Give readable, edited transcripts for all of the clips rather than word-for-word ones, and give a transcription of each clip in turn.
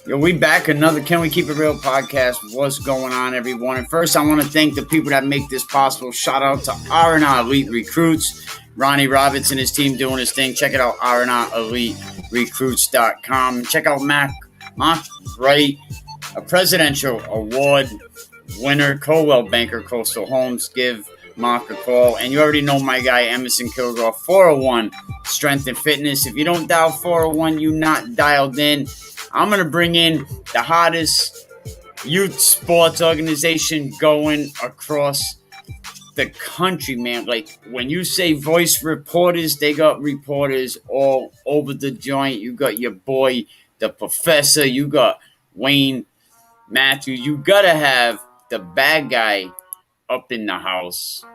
Yo, we back another Can We Keep It Real podcast. What's going on, everyone? And first, I want to thank the people that make this possible. Shout out to R&R Elite Recruits. Ronnie Roberts and his team doing his thing. Check it out, rnreliterecruits.com. Check out Mark Wright, a presidential award winner, Colwell Banker, Coastal Homes. Give Mark a call. And you already know my guy, Emerson Kilgore, 401 Strength and Fitness. If you don't dial 401, you're not dialed in. I'm going to bring in the hottest youth sports organization going across the country, man. Like, when you say voice reporters, they got reporters all over the joint. You got your boy, the professor. You got Wayne Matthews. You got to have the bad guy up in the house.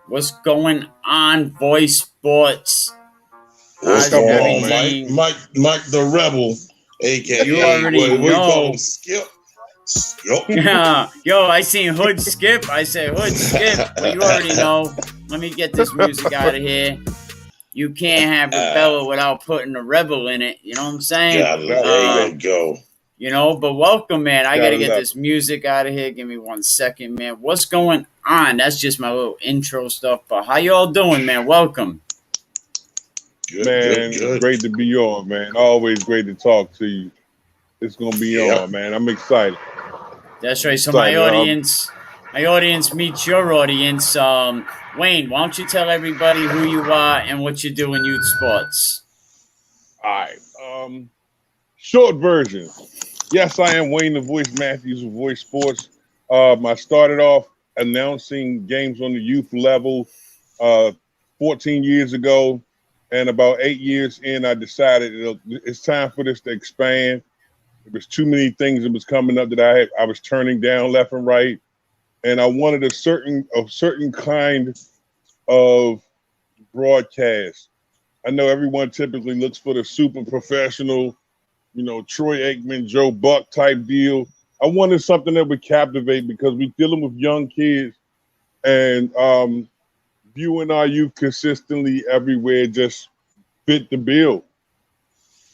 What's going on, Voice Sports? What's going on, Mike the Rebel, a.k.a. You already know. Skip. Yeah. Yo, I seen Hood Skip. I said Hood Skip. But you already know. Let me get this music out of here. You can't have Rebella without putting a Rebel in it. You know what I'm saying? There you go. You know, but welcome, man. I got to get this music out of here. Give me 1 second, man. What's going on? That's just my little intro stuff. But how y'all doing, man? Welcome. Good. Great to be on, man. Always great to talk to you. It's gonna be on, man. I'm excited. That's right. So my audience meets your audience. Wayne, why don't you tell everybody who you are and what you do in youth sports? All right. Short version. Yes, I am Wayne the Voice Matthews of Voice Sports. I started off announcing games on the youth level 14 years ago. And about 8 years in, I decided it's time for this to expand. There was too many things that was coming up that I was turning down left and right. And I wanted a certain kind of broadcast. I know everyone typically looks for the super professional, Troy Aikman, Joe Buck type deal. I wanted something that would captivate because we're dealing with young kids and viewing our youth consistently everywhere just fit the bill.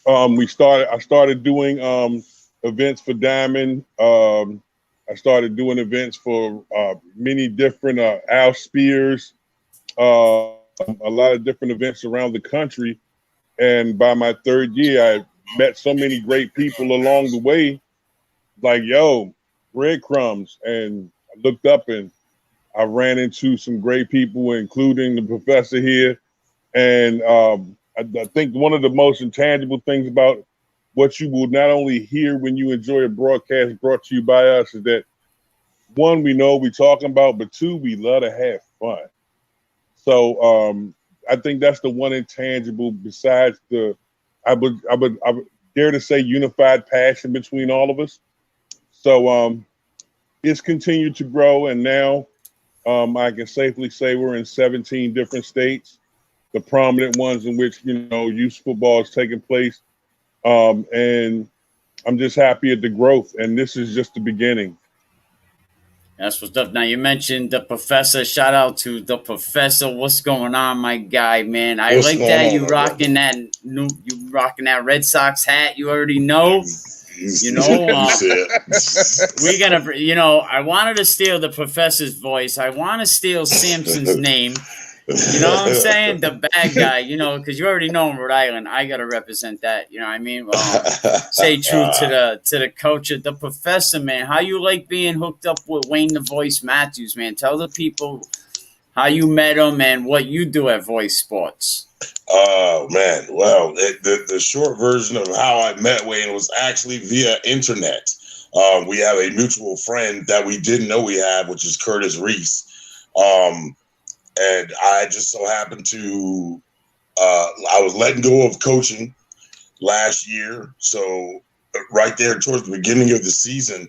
I started doing events for Diamond. I started doing events for many different Al Spears, a lot of different events around the country. And by my third year, I met so many great people along the way, like, breadcrumbs. And I looked up and I ran into some great people, including the professor here. And I think one of the most intangible things about what you will not only hear when you enjoy a broadcast brought to you by us is that, one, we know what we're talking about, but two, we love to have fun. So I think that's the one intangible besides I would dare to say unified passion between all of us. So it's continued to grow, and now I can safely say we're in 17 different states, the prominent ones in which, youth football is taking place. And I'm just happy at the growth. And this is just the beginning. That's what's up. Now, you mentioned the professor. Shout out to the professor. What's going on, my guy, man? I like that you rocking that Red Sox hat. You already know. We're gonna, I wanted to steal the professor's voice. I want to steal Samson's name. You know what I'm saying? The bad guy, because you already know in Rhode Island, I got to represent that. You know what I mean? Stay true to the culture. The professor, man, how you like being hooked up with Wayne the Voice Matthews, man? Tell the people how you met him and what you do at Voice Sports. Oh, man. Well, the short version of how I met Wayne was actually via internet. We have a mutual friend that we didn't know we had, which is Curtis Reese. And I just so happened to, I was letting go of coaching last year. So right there towards the beginning of the season,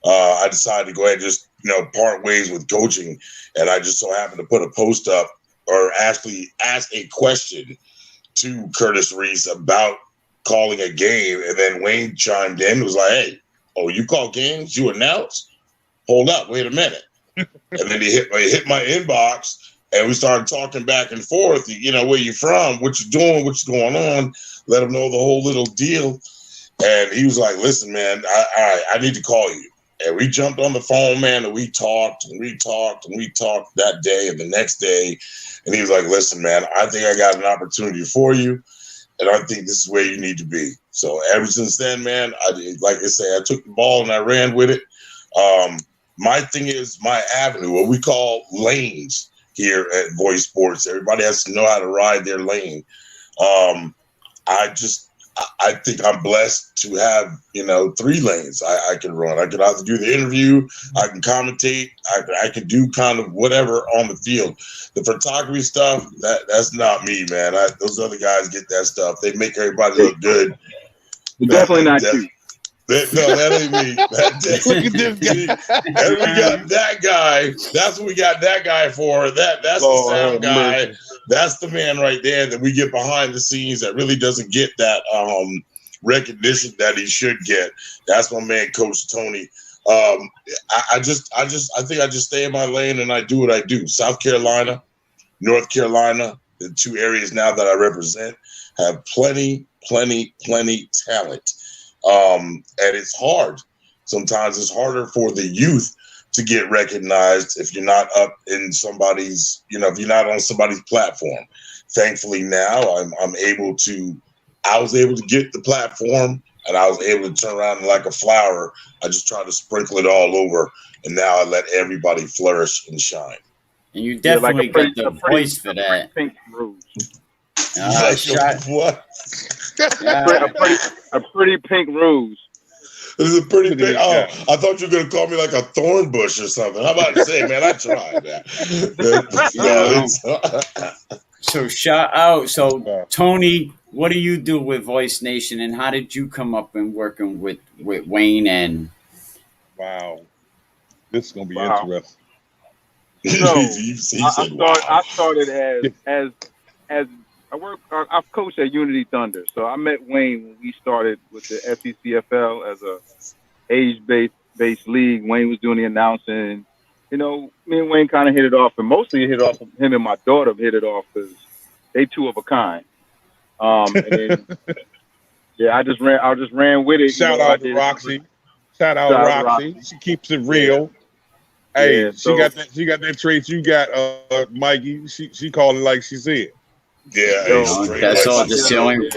I decided to go ahead and just, part ways with coaching. And I just so happened to put a post up or actually ask a question to Curtis Reese about calling a game. And then Wayne chimed in and was like, hey, you call games? You announce? Hold up, wait a minute. And then he hit my inbox. And we started talking back and forth, where you from, what you doing, what's going on, let him know the whole little deal. And he was like, listen, man, I need to call you. And we jumped on the phone, man, and we talked that day and the next day. And he was like, listen, man, I think I got an opportunity for you. And I think this is where you need to be. So ever since then, man, like I say, I took the ball and I ran with it. My thing is my avenue, what we call lanes here at Voice Sports. Everybody has to know how to ride their lane. I think I'm blessed to have, 3 lanes I can run. I can either do the interview, I can commentate, I can do kind of whatever on the field. The photography stuff, that's not me, man. Those other guys get that stuff. They make everybody look good. Definitely not you. No, that ain't me. Look at this guy. And we got that guy. That's what we got that guy for. That's the sound guy. That's the man right there that we get behind the scenes that really doesn't get that recognition that he should get. That's my man, Coach Tony. I think I just stay in my lane and I do what I do. South Carolina, North Carolina, the 2 areas now that I represent, have plenty talent. And it's hard. Sometimes it's harder for the youth to get recognized if you're not up in somebody's, if you're not on somebody's platform. Thankfully now I was able to get the platform and I was able to turn around and like a flower. I just tried to sprinkle it all over and now I let everybody flourish and shine. And you definitely got the voice for that. Pink rose. What? A pretty pink rose. This is a pretty big. Oh, I thought you were gonna call me like a thorn bush or something. How about to say, man? I tried that. So shout out. So Tony, what do you do with Voice Nation, and how did you come up and working with Wayne? And wow, this is gonna be interesting. So I started as I've coached at Unity Thunder, so I met Wayne when we started with the SECFL as a age-based league. Wayne was doing the announcing. Me and Wayne kind of hit it off, and mostly it hit off. Him and my daughter hit it off because they 2 of a kind. And then, I just ran with it. Shout out to Roxy. Shout out Roxy. She keeps it real. Yeah. Hey, she got that trait. You got Mikey. She called it like she said. Yeah, that's all the ceiling.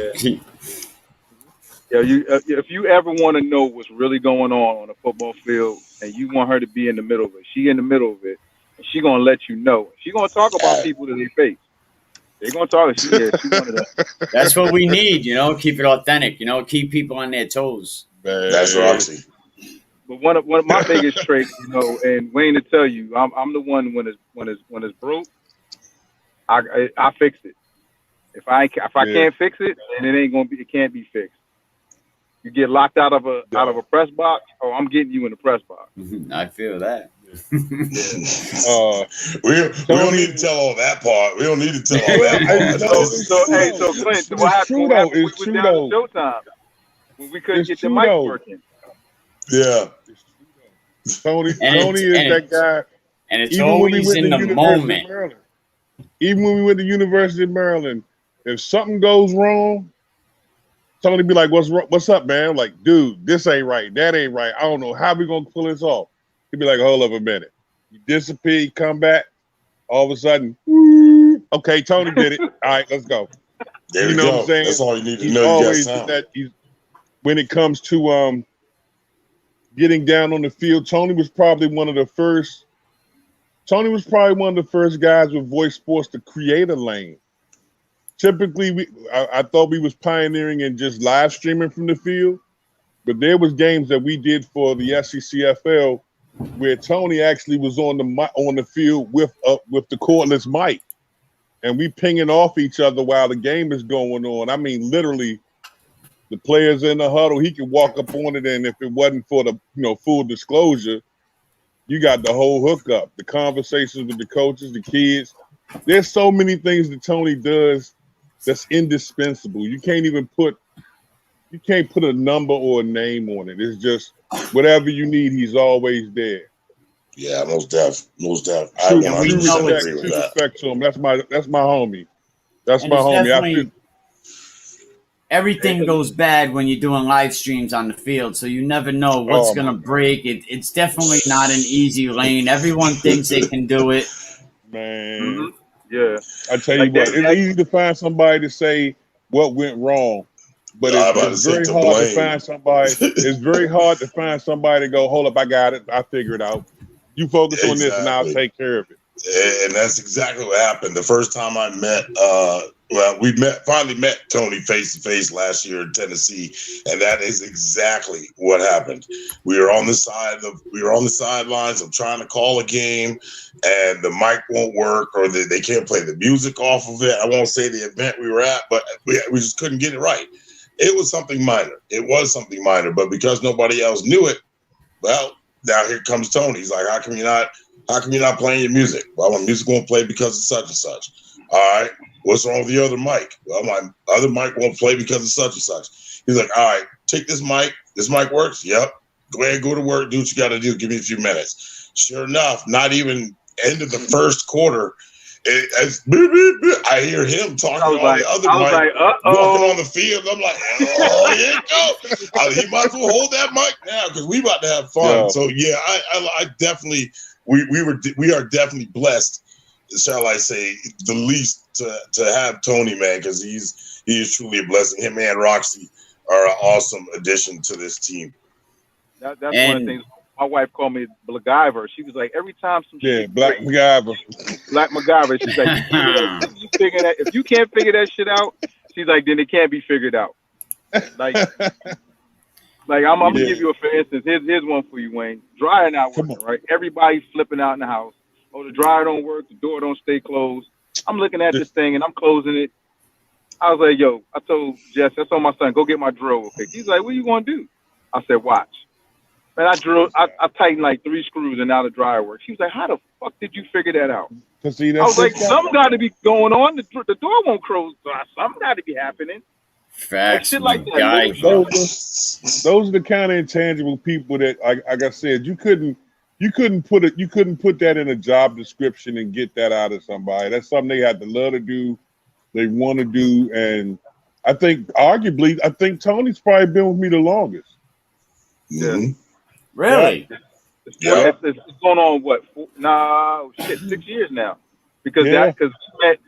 If you ever want to know what's really going on a football field, and you want her to be in the middle of it, she in the middle of it, and she gonna let you know. She gonna talk about people that they face. They gonna talk. She one of them. That's what we need, Keep it authentic, keep people on their toes. That's Roxy. But one of my biggest traits, and Wayne to tell you, I'm the one when it's broke, I fix it. If I can't fix it, then it can't be fixed. You get locked out of a press box, I'm getting you in the press box. I feel that. We don't need to tell all that part. We don't need to tell all that part. So Clint, what happened? We went down to Showtime when we couldn't get the mic working. Yeah. Tony is that guy. And it's always in the moment. Even when we went to University of Maryland, if something goes wrong, somebody be like, what's up, man? I'm like, dude, this ain't right. That ain't right. I don't know how we going to pull this off. He'd be like, hold up a minute. You disappear, you come back, all of a sudden, okay, Tony did it. All right, let's go. There you know what I'm saying? That's all you need to know. When it comes to getting down on the field, Tony was probably one of the first guys with Voice Sports to create a lane. Typically, I thought we was pioneering in just live streaming from the field, but there was games that we did for the SECFL where Tony actually was on the field with the cordless mic, and we pinging off each other while the game is going on. I mean, literally, the players in the huddle, he could walk up on it, and if it wasn't for the full disclosure, you got the whole hookup, the conversations with the coaches, the kids. There's so many things that Tony does that's indispensable. You can't put a number or a name on it. It's just whatever you need, he's always there. Yeah, most def. I 100% agree with that. Respect to him. That's my homie. That's my homie. everything goes bad when you're doing live streams on the field, so you never know what's going to break. It's definitely not an easy lane. Everyone thinks they can do it. Man. Mm-hmm. Yeah. I tell you what, it's easy to find somebody to say what went wrong, but it's very hard to find somebody. It's very hard to find somebody to go, hold up, I got it. I figure it out. You focus on this and I'll take care of it. And that's exactly what happened. The first time I met, we finally met Tony face to face last year in Tennessee, and that is exactly what happened. We were on the sidelines. I'm trying to call a game, and the mic won't work, or they can't play the music off of it. I won't say the event we were at, but we just couldn't get it right. It was something minor, but because nobody else knew it, well, now here comes Tony. He's like, how come you're not playing your music? Well, my music won't play because of such and such. All right. What's wrong with the other mic? Well, my other mic won't play because of such and such. He's like, all right, take this mic. This mic works? Yep. Go ahead, go to work, do what you got to do. Give me a few minutes. Sure enough, not even end of the first quarter, I hear him talking on the other mic, walking on the field. I'm like, oh, here you go. He might as well hold that mic now because we about to have fun. Yeah. So, yeah, I definitely – we are definitely blessed, shall I say, the least to have Tony, man, because he is truly a blessing. Him and Roxy are an awesome addition to this team. That's one of the things. My wife called me MacGyver. She was like, every time some shit Black MacGyver. Black MacGyver. She's like, if you can't figure that shit out, she's like, then it can't be figured out. Like I'm gonna give you a for instance. Here's one for you, Wayne. Dryer not working, right? Everybody's flipping out in the house. Oh, the dryer don't work. The door don't stay closed. I'm looking at this thing and I'm closing it. I was like, yo, I told my son, go get my drill real quick. He's like, what are you gonna do? I said, watch. Man, I tightened like 3 screws and now the dryer works. He was like, how the fuck did you figure that out? I was like, something got to be going on. The door won't close. Something got to be happening. Facts, shit like guy. Those are the kind of intangible people that, like I said, you couldn't put that in a job description and get that out of somebody. That's something they had to love to do, they want to do, and I think Tony's probably been with me the longest. Mm-hmm. Really? Yeah. It's going on 6 years now, because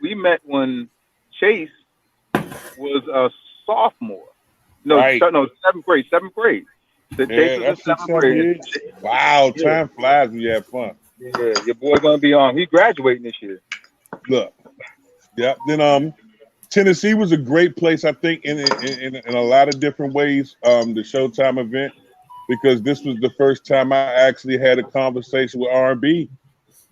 we met when Chase was a sophomore. Seventh grade. The Chase was in 7th grade. Wow, time flies when you have fun. Yeah, your boy gonna be He's graduating this year. Look, yeah. Then Tennessee was a great place, I think, in a lot of different ways. The Showtime event, because this was the first time I actually had a conversation with R&B.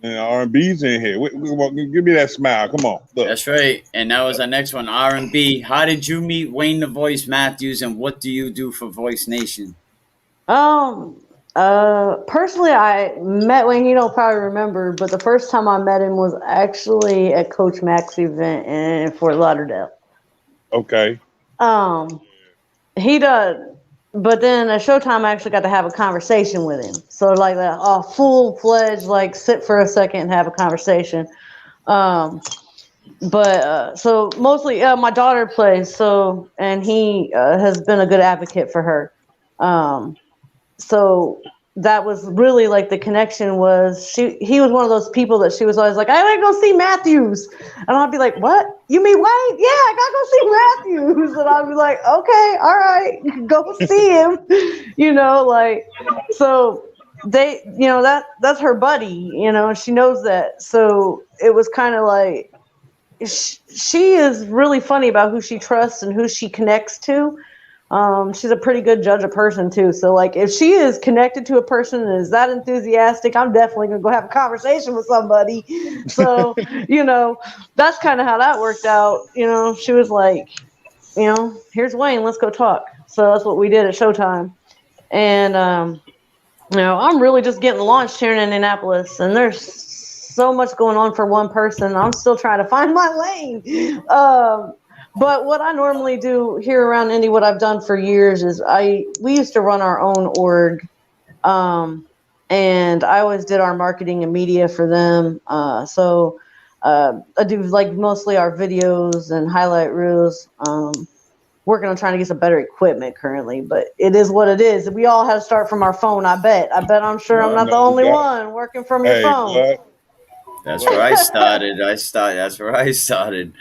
And R&B's in here. Give me that smile. Come on. Look. That's right. And that was our next one, R&B. How did you meet Wayne the Voice Matthews, and what do you do for Voice Nation? Personally, I met Wayne. You don't probably remember, but the first time I met him was actually at Coach Mac's event in Fort Lauderdale. Okay. He does. But then at Showtime, I actually got to have a conversation with him. So like a full-fledged, like sit for a second and have a conversation. So mostly my daughter plays. So, and he has been a good advocate for her. So that was really like the connection was he was one of those people that she was always like, I gotta go see Matthews. And I'd be like, what? You mean Wayne? Yeah, I gotta go see Matthews. And I'd be like, okay, all right, go see him. So they, that's her buddy, she knows that. So it was kind of like, she is really funny about who she trusts and who she connects to. She's a pretty good judge of person too. So like if she is connected to a person and is that enthusiastic, I'm definitely gonna go have a conversation with somebody. So, that's kind of how that worked out. She was like, here's Wayne, let's go talk. So that's what we did at Showtime. And I'm really just getting launched here in Indianapolis, and there's so much going on for one person. I'm still trying to find my lane. But what I normally do here around Indy, what I've done for years is we used to run our own org, and I always did our marketing and media for them. So I do like mostly our videos and highlight reels. working on trying to get some better equipment currently, but it is what it is. We all have to start from our phone. I bet I'm sure I'm not the only one working from your phone. But, that's where I started. That's where I started.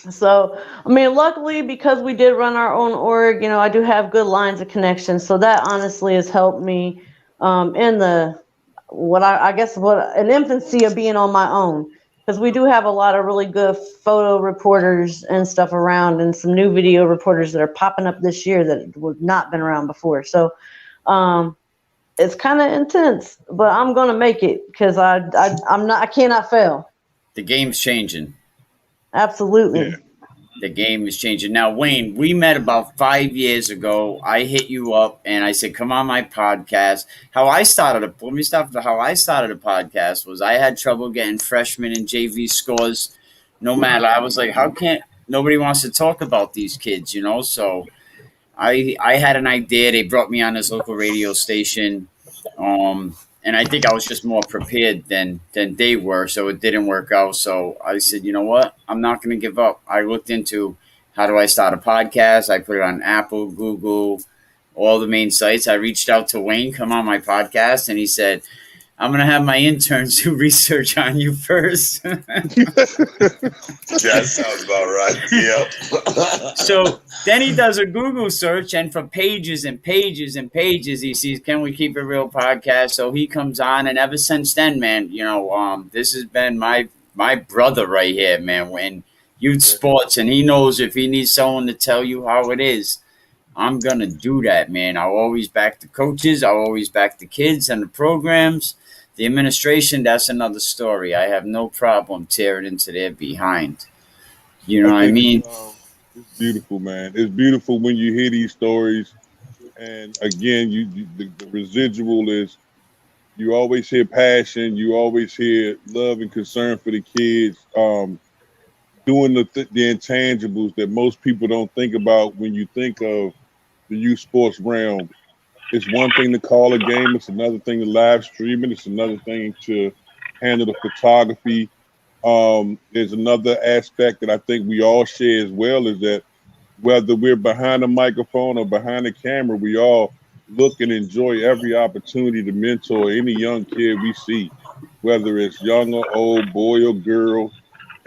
So, I mean, luckily, because we did run our own org, I do have good lines of connection. So that honestly has helped me in the I guess an infancy of being on my own. Because we do have a lot of really good photo reporters and stuff around, and some new video reporters that are popping up this year that have not been around before. So it's kind of intense, but I'm gonna make it because I cannot fail. The game's changing. Absolutely. Yeah. The game is changing. Now, Wayne, we met about 5 years ago. I hit you up and I said, come on my podcast. Let me start with how I started a podcast was I had trouble getting freshman and JV scores. No matter, I was like, nobody wants to talk about these kids, So I had an idea. They brought me on this local radio station. And I think I was just more prepared than they were, so it didn't work out. So I said, you know what? I'm not going to give up. I looked into how do I start a podcast. I put it on Apple, Google, all the main sites. I reached out to Wayne, come on my podcast, and he said, I'm going to have my interns do research on you first. That sounds about right. Yep. So then he does a Google search, and for pages and pages and pages, he sees, can we keep it real podcast? So he comes on, and ever since then, man, this has been my brother right here, man, when youth sports, and he knows if he needs someone to tell you how it is, I'm going to do that, man. I'll always back the coaches. I'll always back the kids and the programs. The administration, that's another story. I have no problem tearing into their behind. You know what I mean? It's beautiful, man. It's beautiful when you hear these stories. And again, the residual is you always hear passion. You always hear love and concern for the kids. Doing the intangibles that most people don't think about when you think of the youth sports realm. It's one thing to call a game. It's another thing to live stream it. It's another thing to handle the photography. There's another aspect that I think we all share as well is that whether we're behind a microphone or behind a camera, we all look and enjoy every opportunity to mentor any young kid we see, whether it's young or old, boy or girl.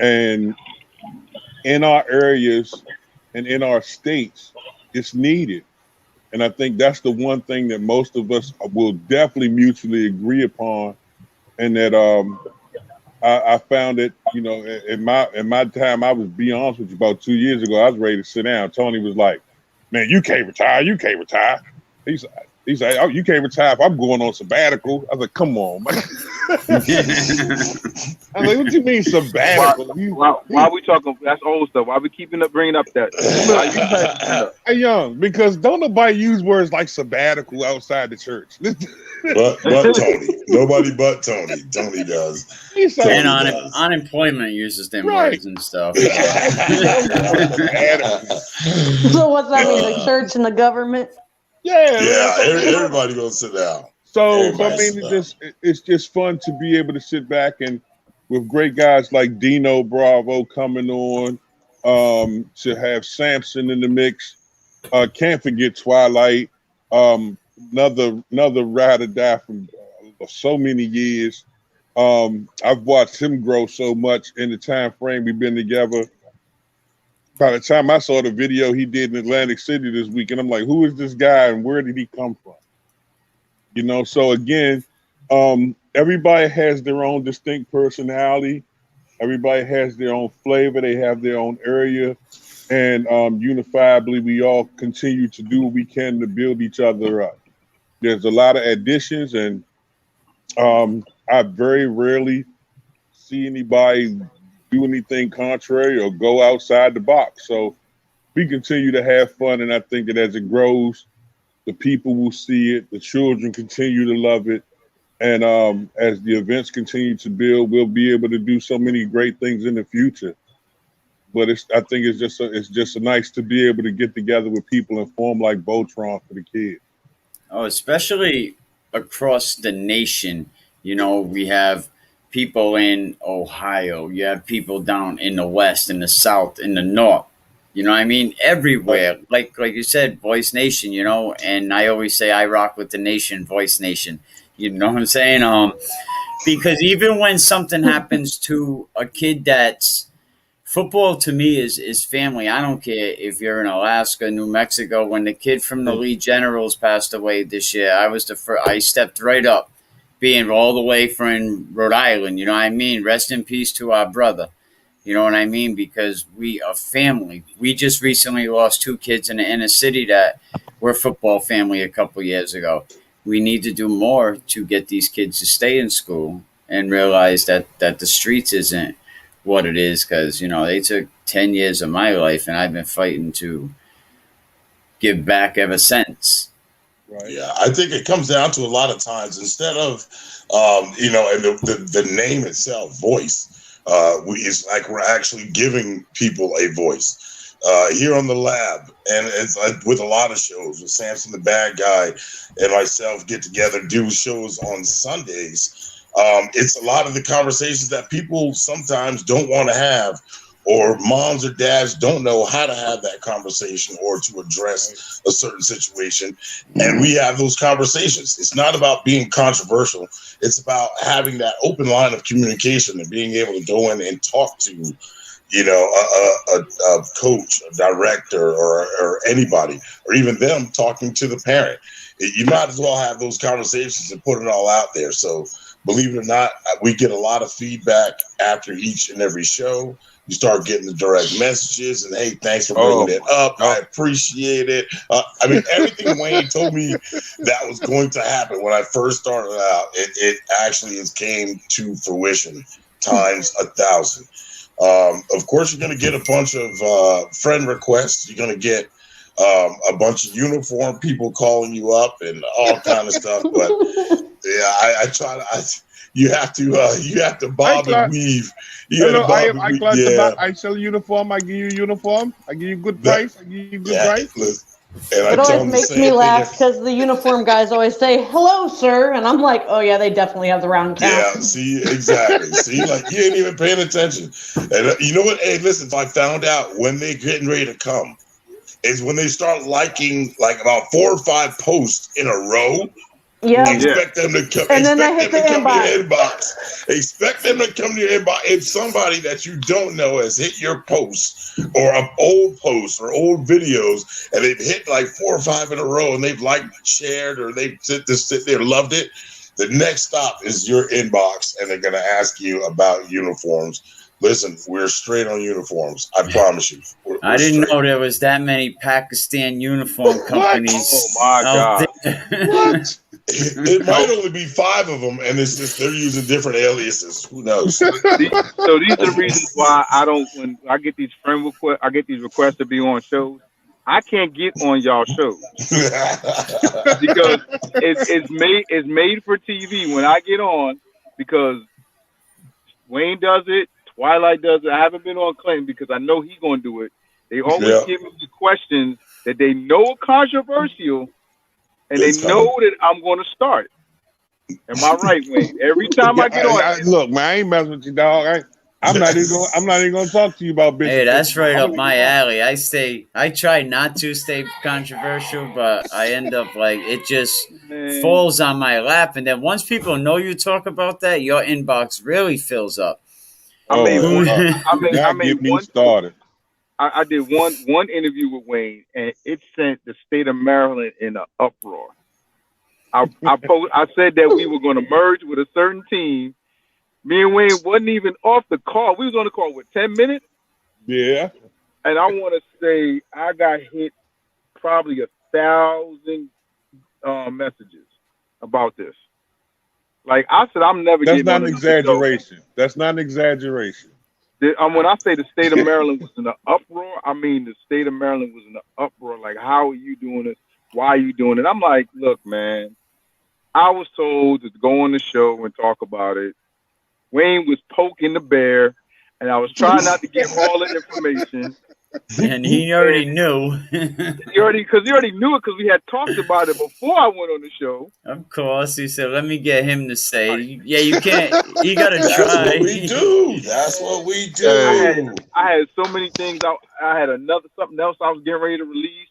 And in our areas and in our states, it's needed. And I think that's the one thing that most of us will definitely mutually agree upon. And that I found it, in my time, I was, be honest with you, about 2 years ago, I was ready to sit down. Tony was like, man, you can't retire. You can't retire. He's like, oh, you can't retire if I'm going on sabbatical. I was like, come on, man. I was like, what do you mean sabbatical? Why are we talking? That's old stuff. Why are we bringing up that? Hey, young, because don't nobody use words like sabbatical outside the church. but Tony. Nobody but Tony. Tony does. And unemployment uses them words and stuff. So what's that mean? The church and the government? Yeah. Everybody gonna sit down. So I mean, it's just fun to be able to sit back and with great guys like Dino Bravo coming on, to have Samson in the mix. Can't forget Twilight, another ride or die from so many years. I've watched him grow so much in the time frame we've been together. By the time I saw the video he did in Atlantic City this week, and I'm like, who is this guy and where did he come from? So again, everybody has their own distinct personality. Everybody has their own flavor. They have their own area. And unifiably, we all continue to do what we can to build each other up. There's a lot of additions, and I very rarely see anybody do anything contrary or go outside the box. So we continue to have fun, and I think that as it grows, the people will see it, the children continue to love it, and as the events continue to build, we'll be able to do so many great things in the future. But I think it's just nice to be able to get together with people and form like Voltron for the kids. Oh, especially across the nation. We have people in Ohio. You have people down in the West, in the South, in the North. You know what I mean? Everywhere. Like you said, Voice Nation, you know, and I always say I rock with the nation, Voice Nation. You know what I'm saying? Because even when something happens to a kid that's football to me is family. I don't care if you're in Alaska, New Mexico. When the kid from the Lee Generals passed away this year, I was the first. I stepped right up, being all the way from Rhode Island. You know what I mean? Rest in peace to our brother. You know what I mean? Because we are family. We just recently lost two kids in the inner city that were football family a couple years ago. We need to do more to get these kids to stay in school and realize that the streets isn't what it is, because you know they took 10 years of my life and I've been fighting to give back ever since. Right. Yeah, I think it comes down to a lot of times instead of you know, and the name itself, voice, is like we're actually giving people a voice here on the lab, and it's like with a lot of shows with Samson the Bad Guy and myself get together, do shows on Sundays. It's a lot of the conversations that people sometimes don't want to have, or moms or dads don't know how to have that conversation or to address a certain situation. And we have those conversations. It's not about being controversial. It's about having that open line of communication and being able to go in and talk to, you know, a coach, a director, or anybody, or even them talking to the parent. You might as well have those conversations and put it all out there. So, believe it or not, we get a lot of feedback after each and every show. You start getting the direct messages and, hey, thanks for bringing it up. I appreciate it. I mean, everything Wayne told me that was going to happen when I first started out, it actually came to fruition times 1,000. Of course, you're going to get a bunch of friend requests. You're going to get a bunch of uniform people calling you up and all kind of stuff. But yeah, I try to. You have to bob and weave. I sell a uniform. I give you a uniform. I give you good price. I give you good price. It always makes me laugh because the uniform guys always say, "Hello, sir," and I'm like, "Oh yeah, they definitely have the round count." Yeah, see, exactly. See, like you ain't even paying attention. And you know what? Hey, listen, I found out when they're getting ready to come is when they start liking like about 4 or 5 posts in a row. Yeah. Expect them to come. And then they hit the inbox. Expect them to come to your inbox. If somebody that you don't know has hit your post or old posts or old videos, and they've hit like 4 or 5 in a row, and they've liked, shared, or they've sit there, loved it. The next stop is your inbox, and they're going to ask you about uniforms. Listen, we're straight on uniforms. I promise you. I didn't know there was that many Pakistan uniform companies. Oh my God! What? It might only be 5 of them, and it's just they're using different aliases. Who knows? So these are the reasons why I don't. When I get these friend requests, I get these requests to be on shows. I can't get on y'all shows because it's made for TV. When I get on, because Wayne does it, Twilight does it. I haven't been on Clinton because I know he's going to do it. They always give me the questions that they know are controversial, and they know that I'm going to start. Am I right, Wayne? Every time I get on, look, man, I ain't messing with you, dog. I'm not even going to talk to you about business. Hey, that's right up my alley. I try not to stay controversial, but I end up like it just falls on my lap. And then once people know you talk about that, your inbox really fills up. I made one started. I did one interview with Wayne, and it sent the state of Maryland in an uproar. I said that we were going to merge with a certain team. Me and Wayne wasn't even off the call. We was on the call with 10 minutes. Yeah. And I want to say I got hit probably 1,000 messages about this. Like I said, I'm never. That's not an exaggeration. That's not an exaggeration. When I say the state of Maryland was in an uproar, I mean the state of Maryland was in an uproar. Like, how are you doing it? Why are you doing it? I'm like, look, man. I was told to go on the show and talk about it. Wayne was poking the bear, and I was trying not to give all the information. And he already knew. He already knew it because we had talked about it before I went on the show. Of course, he said, "Let me get him to say, yeah, you can't. You gotta That's try." what we do. That's what we do. I had so many things. I had something else I was getting ready to release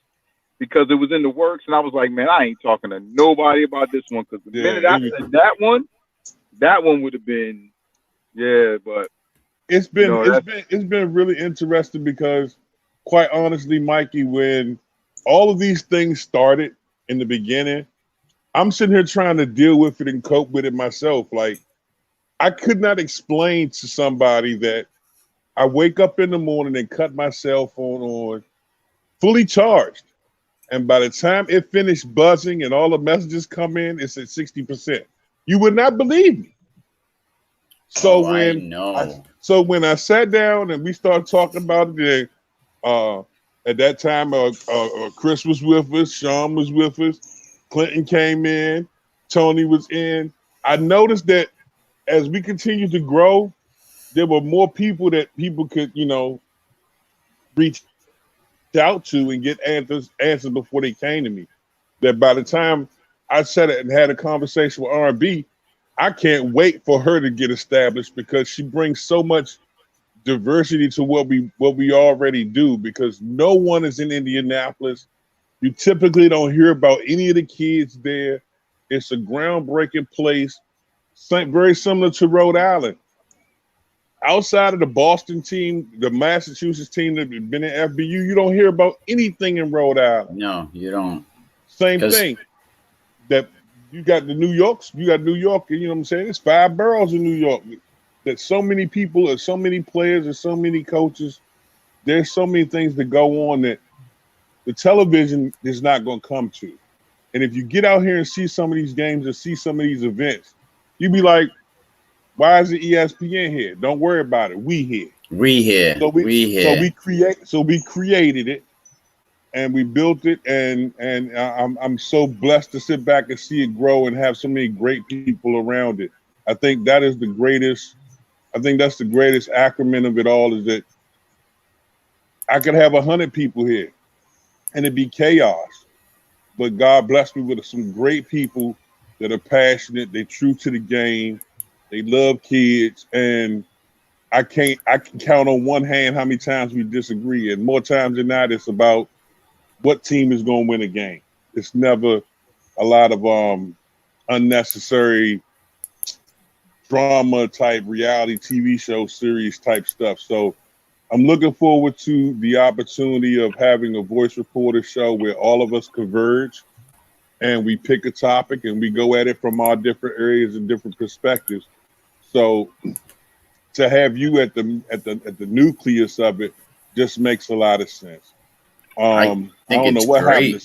because it was in the works, and I was like, man, I ain't talking to nobody about this one because the minute I said that one would have been, yeah. But it's been really interesting because, quite honestly, Mikey, when all of these things started in the beginning, I'm sitting here trying to deal with it and cope with it myself. Like, I could not explain to somebody that I wake up in the morning and cut my cell phone on fully charged. And by the time it finished buzzing and all the messages come in, it's at 60%. You would not believe me. So when I sat down and we started talking about it, at that time, Chris was with us, Sean was with us, Clinton came in, Tony was in. I noticed that as we continued to grow, there were more people that people could, reach out to and get answers before they came to me. That by the time I sat and had a conversation with Irby, I can't wait for her to get established because she brings so much diversity to what we already do, because no one is in Indianapolis. You typically don't hear about any of the kids there. It's a groundbreaking place, very similar to Rhode Island. Outside of the Boston team, the Massachusetts team that has been in FBU, you don't hear about anything in Rhode Island. No, you don't. Same thing. That you got New York, you know what I'm saying? It's 5 boroughs in New York. That so many people and so many players and so many coaches, there's so many things that go on that the television is not going to come to. And if you get out here and see some of these games and see some of these events, you be like, why is it ESPN here? Don't worry about it. We here. We here. So we created it and we built it, and I'm so blessed to sit back and see it grow and have so many great people around it. I think that is the greatest. I think that's the greatest acronym of it all, is that I could have 100 people here and it'd be chaos. But God blessed me with some great people that are passionate, they're true to the game, they love kids, and I can count on one hand how many times we disagree. And more times than not, it's about what team is going to win a game. It's never a lot of unnecessary drama type reality TV show series type stuff. So I'm looking forward to the opportunity of having a voice reporter show where all of us converge and we pick a topic and we go at it from our different areas and different perspectives. So to have you at the nucleus of it just makes a lot of sense. I don't know what happened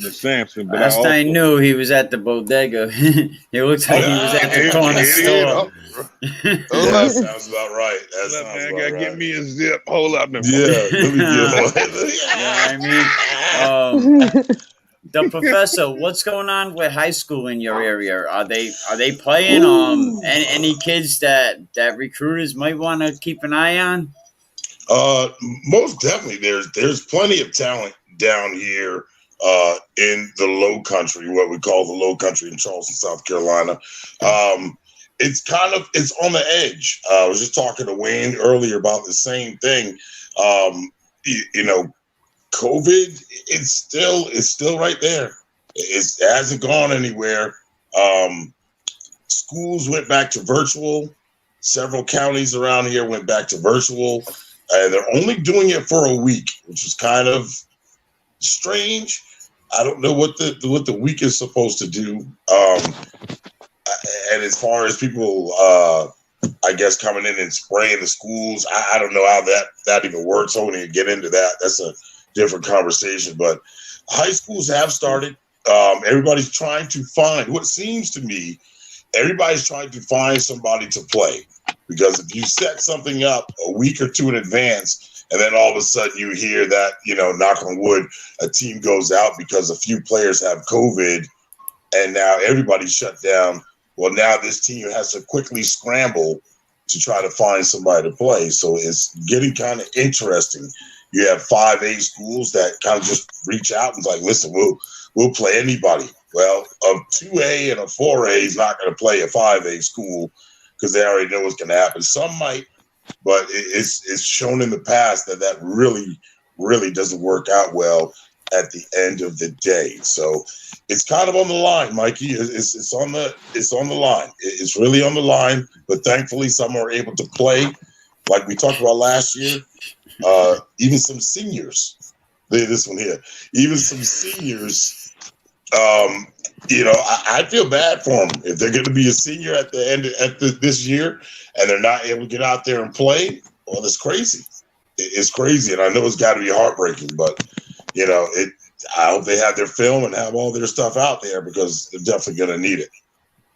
to Samson. But last I knew, he was at the bodega. It looks like he was at the corner store. That sounds about right. Give me a zip. Hold up. Let me get one. The professor, what's going on with high school in your area? Are they playing? Any kids that recruiters might want to keep an eye on? Most definitely. There's plenty of talent down here in the Low Country, what we call the Low Country in Charleston, South Carolina. It's on the edge. I was just talking to Wayne earlier about the same thing. COVID, it's still right there. It hasn't gone anywhere. Schools went back to virtual. Several counties around here went back to virtual. They're only doing it for a week, which is kind of strange. I don't know what the week is supposed to do. And as far as people, I guess, coming in and spraying the schools, I don't know how that even works. I won't even get into that. That's a different conversation. But high schools have started. Everybody's trying to find, what seems to me, everybody's trying to find somebody to play. Because if you set something up a week or two in advance, and then all of a sudden you hear that, knock on wood, a team goes out because a few players have COVID, and now everybody's shut down. Well, now this team has to quickly scramble to try to find somebody to play. So it's getting kind of interesting. You have 5A schools that kind of just reach out and like, listen, we'll play anybody. Well, a 2A and a 4A is not going to play a 5A school because they already know what's going to happen. Some might, but it's shown in the past that really, really doesn't work out well at the end of the day. So it's kind of on the line, Mikey. It's on the line. It's really on the line. But thankfully, some are able to play, like we talked about last year. Even some seniors. This one here. Even some seniors. I feel bad for them if they're going to be a senior at the end this year, and they're not able to get out there and play. Well, it's crazy. It's crazy, and I know it's got to be heartbreaking, but. I hope they have their film and have all their stuff out there because they're definitely going to need it.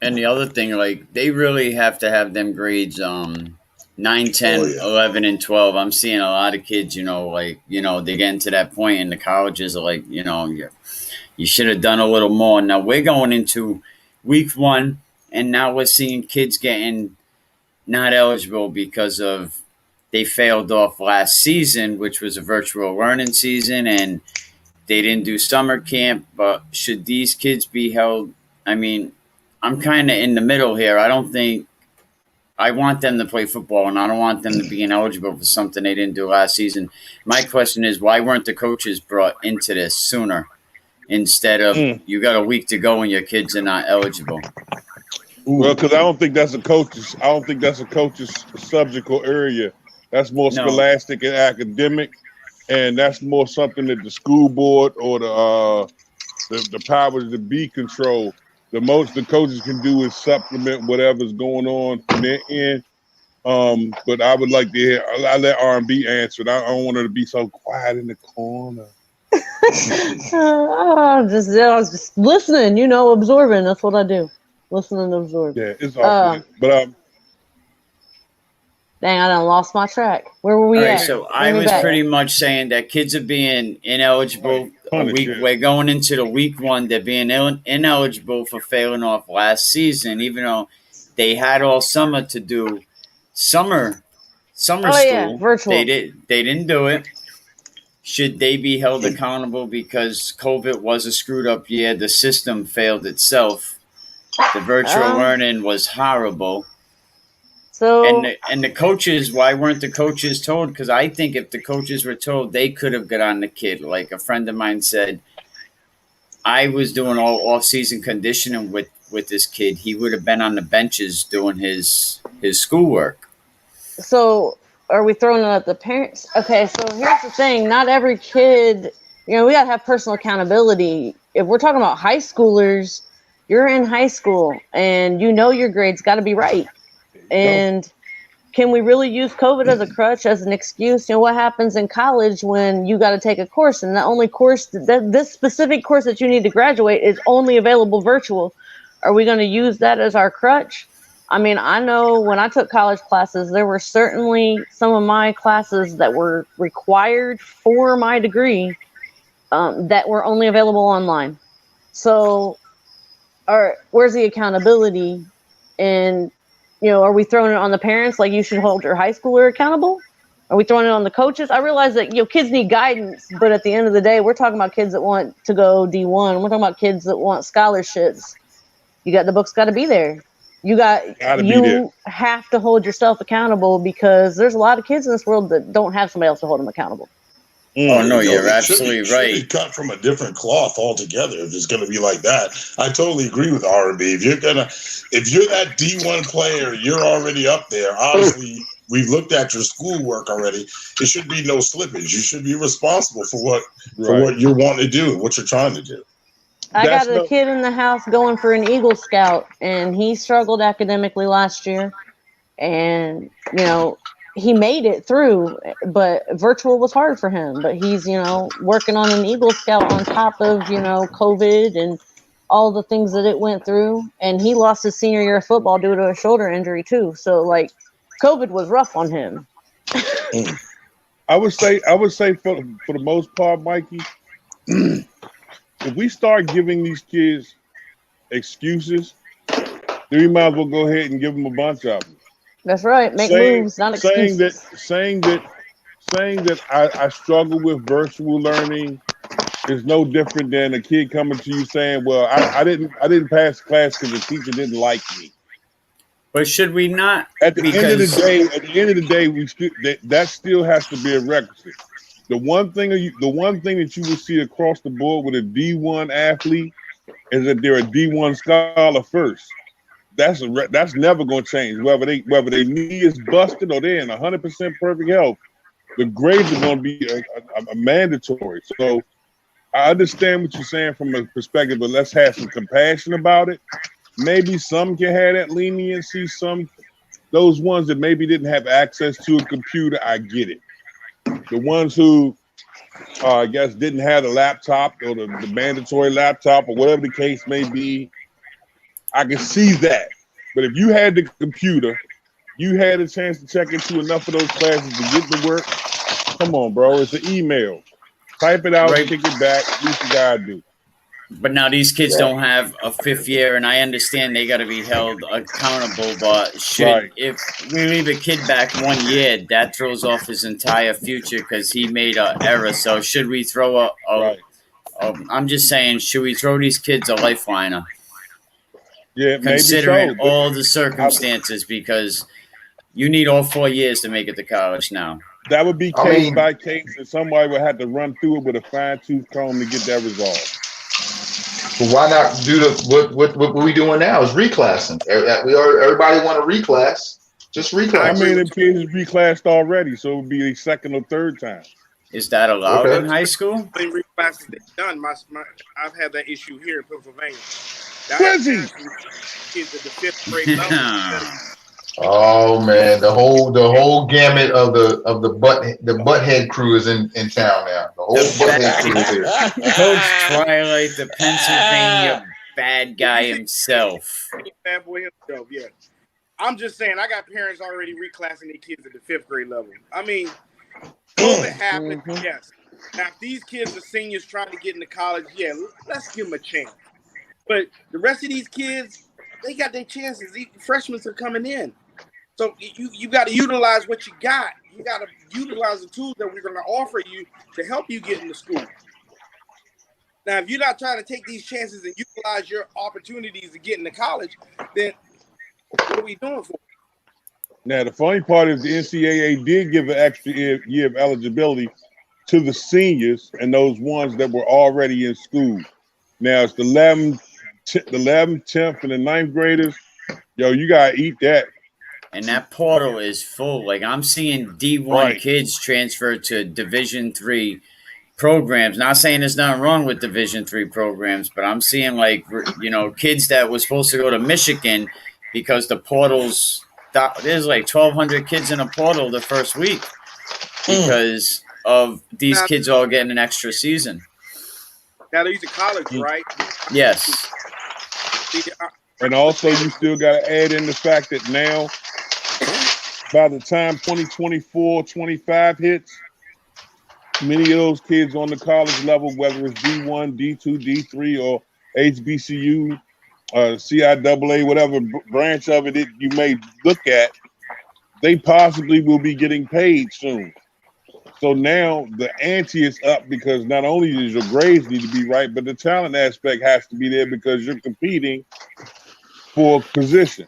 And the other thing, like, they really have to have them grades 9, 10, 11, and 12. I'm seeing a lot of kids, they get into that point and the colleges are like, you should have done a little more. Now we're going into week 1, and now we're seeing kids getting not eligible because of they failed off last season, which was a virtual learning season, and they didn't do summer camp. But should these kids be held? I mean, I'm kind of in the middle here. I don't think I want them to play football, and I don't want them to be ineligible for something they didn't do last season. My question is, why weren't the coaches brought into this sooner instead of you got a week to go and your kids are not eligible? Well, because I don't think that's a coach's subject or area. That's more scholastic and academic, and that's more something that the school board or the powers that be control. The most the coaches can do is supplement whatever's going on their end. But I would like to hear. I let R&B answer it. I don't want her to be so quiet in the corner. I was just listening, absorbing. That's what I do. Listen and absorb. Yeah, it's all good. But dang, I done lost my track. Where were we at? So I was pretty much saying that kids are being ineligible. We're going into the week 1. They're being ineligible for failing off last season, even though they had all summer to do summer school. Yeah, virtual. They didn't do it. Should they be held accountable because COVID was a screwed up year? The system failed itself. The virtual learning was horrible. So and the coaches, why weren't the coaches told? Because I think if the coaches were told, they could have got on the kid. Like a friend of mine said, I was doing all off-season conditioning with this kid. He would have been on the benches doing his schoolwork. So are we throwing it at the parents? Okay, so here's the thing. Not every kid, we got to have personal accountability. If we're talking about high schoolers, you're in high school and your grades got to be right. And can we really use COVID as a crutch, as an excuse? What happens in college when you got to take a course and the only course, this specific course that you need to graduate is only available virtual? Are we going to use that as our crutch? I mean, I know when I took college classes, there were certainly some of my classes that were required for my degree that were only available online. So where's the accountability? And are we throwing it on the parents like you should hold your high schooler accountable? Are we throwing it on the coaches? I realize that kids need guidance, but at the end of the day, we're talking about kids that want to go D1. We're talking about kids that want scholarships. The book's got to be there. You have to hold yourself accountable because there's a lot of kids in this world that don't have somebody else to hold them accountable. Oh, no, you're absolutely right. Should be cut from a different cloth altogether if it's going to be like that. I totally agree with R&B. If you're that D1 player, you're already up there. Obviously, we've looked at your schoolwork already. There should be no slippage. You should be responsible for what you're wanting to do, what you're trying to do. I got a kid in the house going for an Eagle Scout, and he struggled academically last year. And, he made it through, but virtual was hard for him. But he's, working on an Eagle Scout on top of, COVID and all the things that it went through. And he lost his senior year of football due to a shoulder injury too. So COVID was rough on him. I would say for the most part, Mikey, if we start giving these kids excuses, then we might as well go ahead and give them a bunch of them. That's right. Make moves, not excuses. Saying that I struggle with virtual learning is no different than a kid coming to you saying, "Well, I didn't pass class because the teacher didn't like me." But should we not? At the end of the day, that still has to be a requisite. The one thing that you will see across the board with a D1 athlete is that they're a D1 scholar first. That's never going to change. Whether their knee is busted or they're in 100% perfect health, the grades are going to be a mandatory. So I understand what you're saying from a perspective, but let's have some compassion about it. Maybe some can have that leniency. Those ones that maybe didn't have access to a computer, I get it. The ones who, I guess, didn't have the laptop or the mandatory laptop or whatever the case may be, I can see that. But if you had the computer, you had a chance to check into enough of those classes to get the work, come on, bro. It's an email. Type it out, right. Kick it back. At least you gotta do. But now these kids don't have a fifth year, and I understand they got to be held accountable. But if we leave a kid back 1 year, that throws off his entire future because he made an error. So should we throw I'm just saying, should we throw these kids a lifeliner? Yeah, considering maybe so, all the circumstances, because you need all 4 years to make it to college now. That would be case by case, and somebody would have to run through it with a fine-tooth comb to get that resolved. So why not do what we're doing now is reclassing. Everybody want to reclass, just reclass. I mean, the kids is reclassed already, so it would be a second or third time. Is that allowed in high school? Reclasses they've done. I've had that issue here in Pennsylvania. Quincy! Kids at the fifth grade level. Oh man, the whole gamut of the butthead crew is in town now. The whole butthead crew is here. Coach Twilight, the Pennsylvania bad guy himself. Bad boy himself, yeah. I'm just saying, I got parents already reclassing their kids at the fifth grade level. I mean, will it happen? Yes. Now, if these kids are seniors trying to get into college, yeah, let's give them a chance. But the rest of these kids, they got their chances. These freshmen are coming in. So you got to utilize what you got. You got to utilize the tools that we're going to offer you to help you get into school. Now, if you're not trying to take these chances and utilize your opportunities to get into college, then what are we doing for? Now, the funny part is the NCAA did give an extra year of eligibility to the seniors and those ones that were already in school. Now, it's the 11th, 10th, and the 9th graders. Yo, you got to eat that. And that portal is full. Like, I'm seeing D1 kids transfer to Division III programs. Not saying there's nothing wrong with Division III programs, but I'm seeing, like, kids that were supposed to go to Michigan because the portals – there's like 1,200 kids in a portal the first week because of these kids all getting an extra season. Now, these are college, right? Yes. And also, you still got to add in the fact that now, by the time 2024-25 hits, many of those kids on the college level, whether it's D1, D2, D3, or HBCU, CIAA, whatever branch of it you may look at, they possibly will be getting paid soon. So now the ante is up because not only does your grades need to be right, but the talent aspect has to be there because you're competing for a position.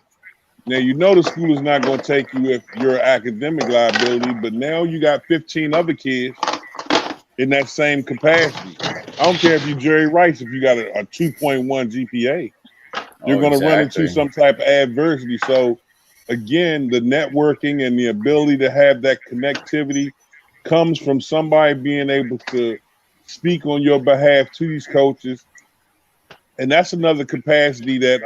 Now, the school is not going to take you if you're academic liability, but now you got 15 other kids in that same capacity. I don't care if you're Jerry Rice, if you got a 2.1 GPA. You're going to run into some type of adversity. So, again, the networking and the ability to have that connectivity comes from somebody being able to speak on your behalf to these coaches. And that's another capacity that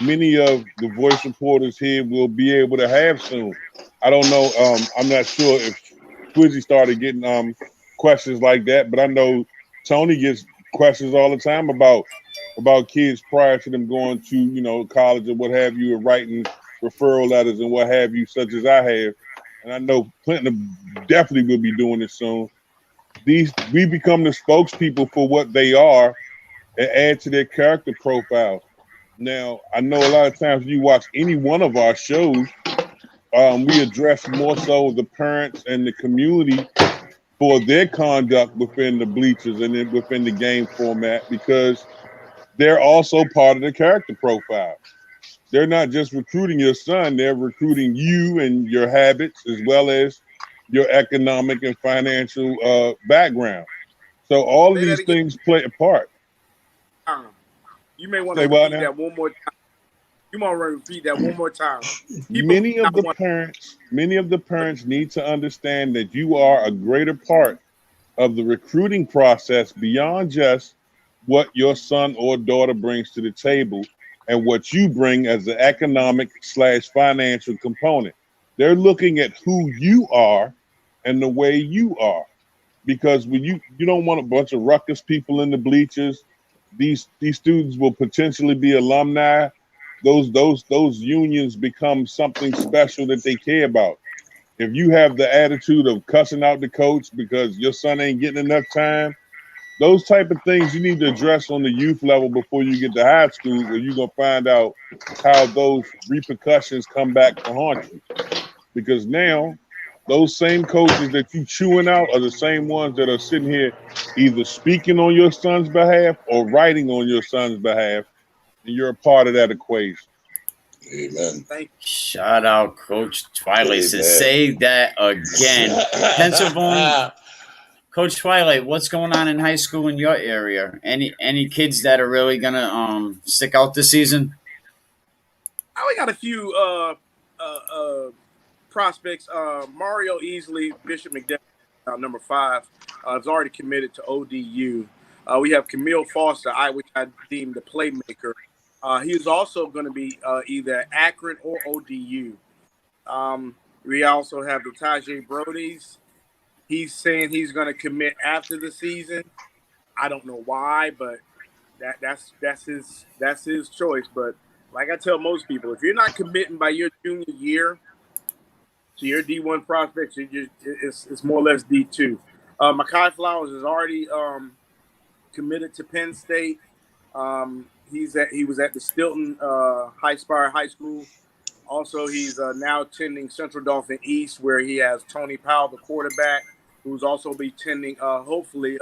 many of the voice reporters here will be able to have soon. I don't know. I'm not sure if Quizzy started getting questions like that, but I know Tony gets questions all the time about kids prior to them going to, college or what have you, and writing referral letters and what have you, such as I have. And I know Clinton definitely will be doing this soon. We become the spokespeople for what they are and add to their character profile. Now, I know a lot of times you watch any one of our shows, we address more so the parents and the community for their conduct within the bleachers and then within the game format, because they're also part of the character profile. They're not just recruiting your son, they're recruiting you and your habits as well as your economic and financial background. So all of these things play a part. You may want to repeat that one more time. You want to repeat that one more time. Many of the parents need to understand that you are a greater part of the recruiting process beyond just what your son or daughter brings to the table and what you bring as an economic/financial component. They're looking at who you are and the way you are, because when you don't want a bunch of ruckus people in the bleachers. These students will potentially be alumni. Those unions become something special that they care about. If you have the attitude of cussing out the coach because your son ain't getting enough time, those type of things you need to address on the youth level before you get to high school, where you're gonna find out how those repercussions come back to haunt you. Because now those same coaches that you chewing out are the same ones that are sitting here either speaking on your son's behalf or writing on your son's behalf, and you're a part of that equation. Amen. Shout out Coach Twilight. To say that again. Pennsylvania. Coach Twilight, what's going on in high school in your area? Any kids that are really gonna stick out this season? We got a few prospects. Mario Easley, Bishop McDowell, number 5, is already committed to ODU. We have Camille Foster, which I deem the playmaker. He is also going to be either Akron or ODU. We also have the Tajay Brody's. He's saying he's going to commit after the season. I don't know why, but that's his choice. But like I tell most people, if you're not committing by your junior year to your D1 prospects, it's more or less D2. Mekhi Flowers is already committed to Penn State. He was at the Stilton High-Spire High School. Also, he's now attending Central Dauphin East, where he has Tony Powell, the quarterback, who's also be attending, hopefully,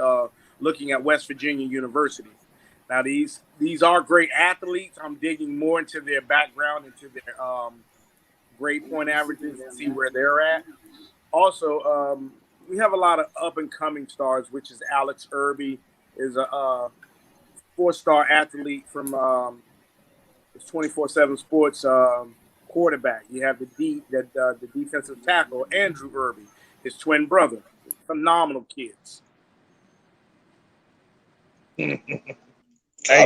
looking at West Virginia University. Now, these are great athletes. I'm digging more into their background, into their grade point averages, and see where they're at. Also, we have a lot of up-and-coming stars, which is Alex Irby, is a 4-star athlete from 24/7 Sports quarterback. You have the defensive tackle, Andrew Irby, his twin brother. Phenomenal kids. I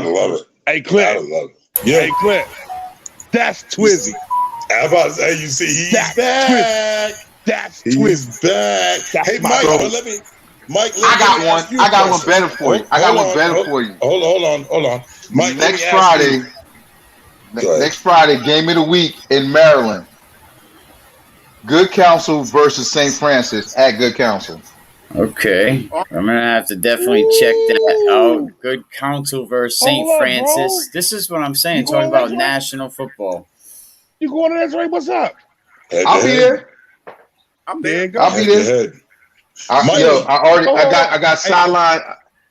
love it. Hey, Clint. I love it. Yeah. Hey, Clint. That's Twizzy. I'm about to say, you see, he's back. Twizzy. That's Twizzy. He's back. Hey, Mike, Mike, I got one better for you. Hold on. Mike, next Friday, game of the week in Maryland. Good Counsel versus St. Francis at Good Counsel. Okay. I'm going to have to definitely check that out. Good Counsel versus St. Francis. This is what I'm saying, talking about national football. You going to that, Ray? What's up? I'll be there. I'm there. I'll be there. I got sideline.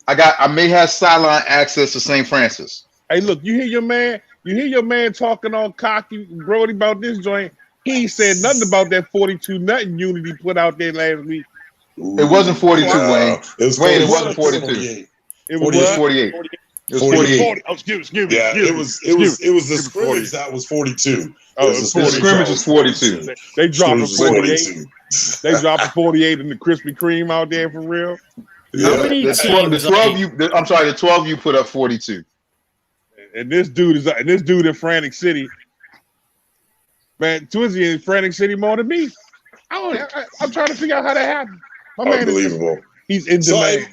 I may have sideline access to St. Francis. Hey, look, you hear your man talking all cocky, Brody, about this joint. He ain't said nothing about that 42-0 unity put out there last week. It wasn't 42, wow. Wayne. It wasn't 42. It was 48. It was 48. Oh, excuse me. Yeah, it was the scrimmage that was 42. The scrimmage was 42. They dropped 48. They dropped 48 in the Krispy Kreme out there for real. Yeah. How many teams? The 12 you put up 42. And this dude in Frantic City. Man, Twizzy in Frantic City more than me. I'm trying to figure out how that happened. Unbelievable. He's in demand.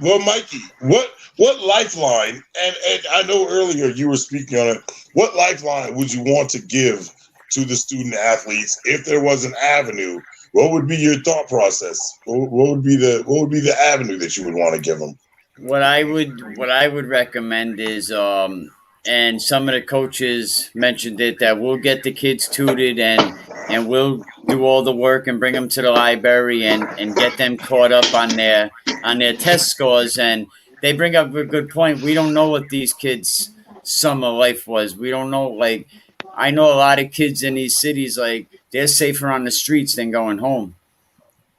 Well, Mikey, what lifeline? And I know earlier you were speaking on it. What lifeline would you want to give to the student athletes if there was an avenue? What would be your thought process? What would be the avenue that you would want to give them? What I would recommend is and some of the coaches mentioned it, that we'll get the kids tutored and we'll do all the work and bring them to the library and get them caught up on their test scores. And they bring up a good point. We don't know what these kids' summer life was. We don't know. Like, I know a lot of kids in these cities, like, they're safer on the streets than going home.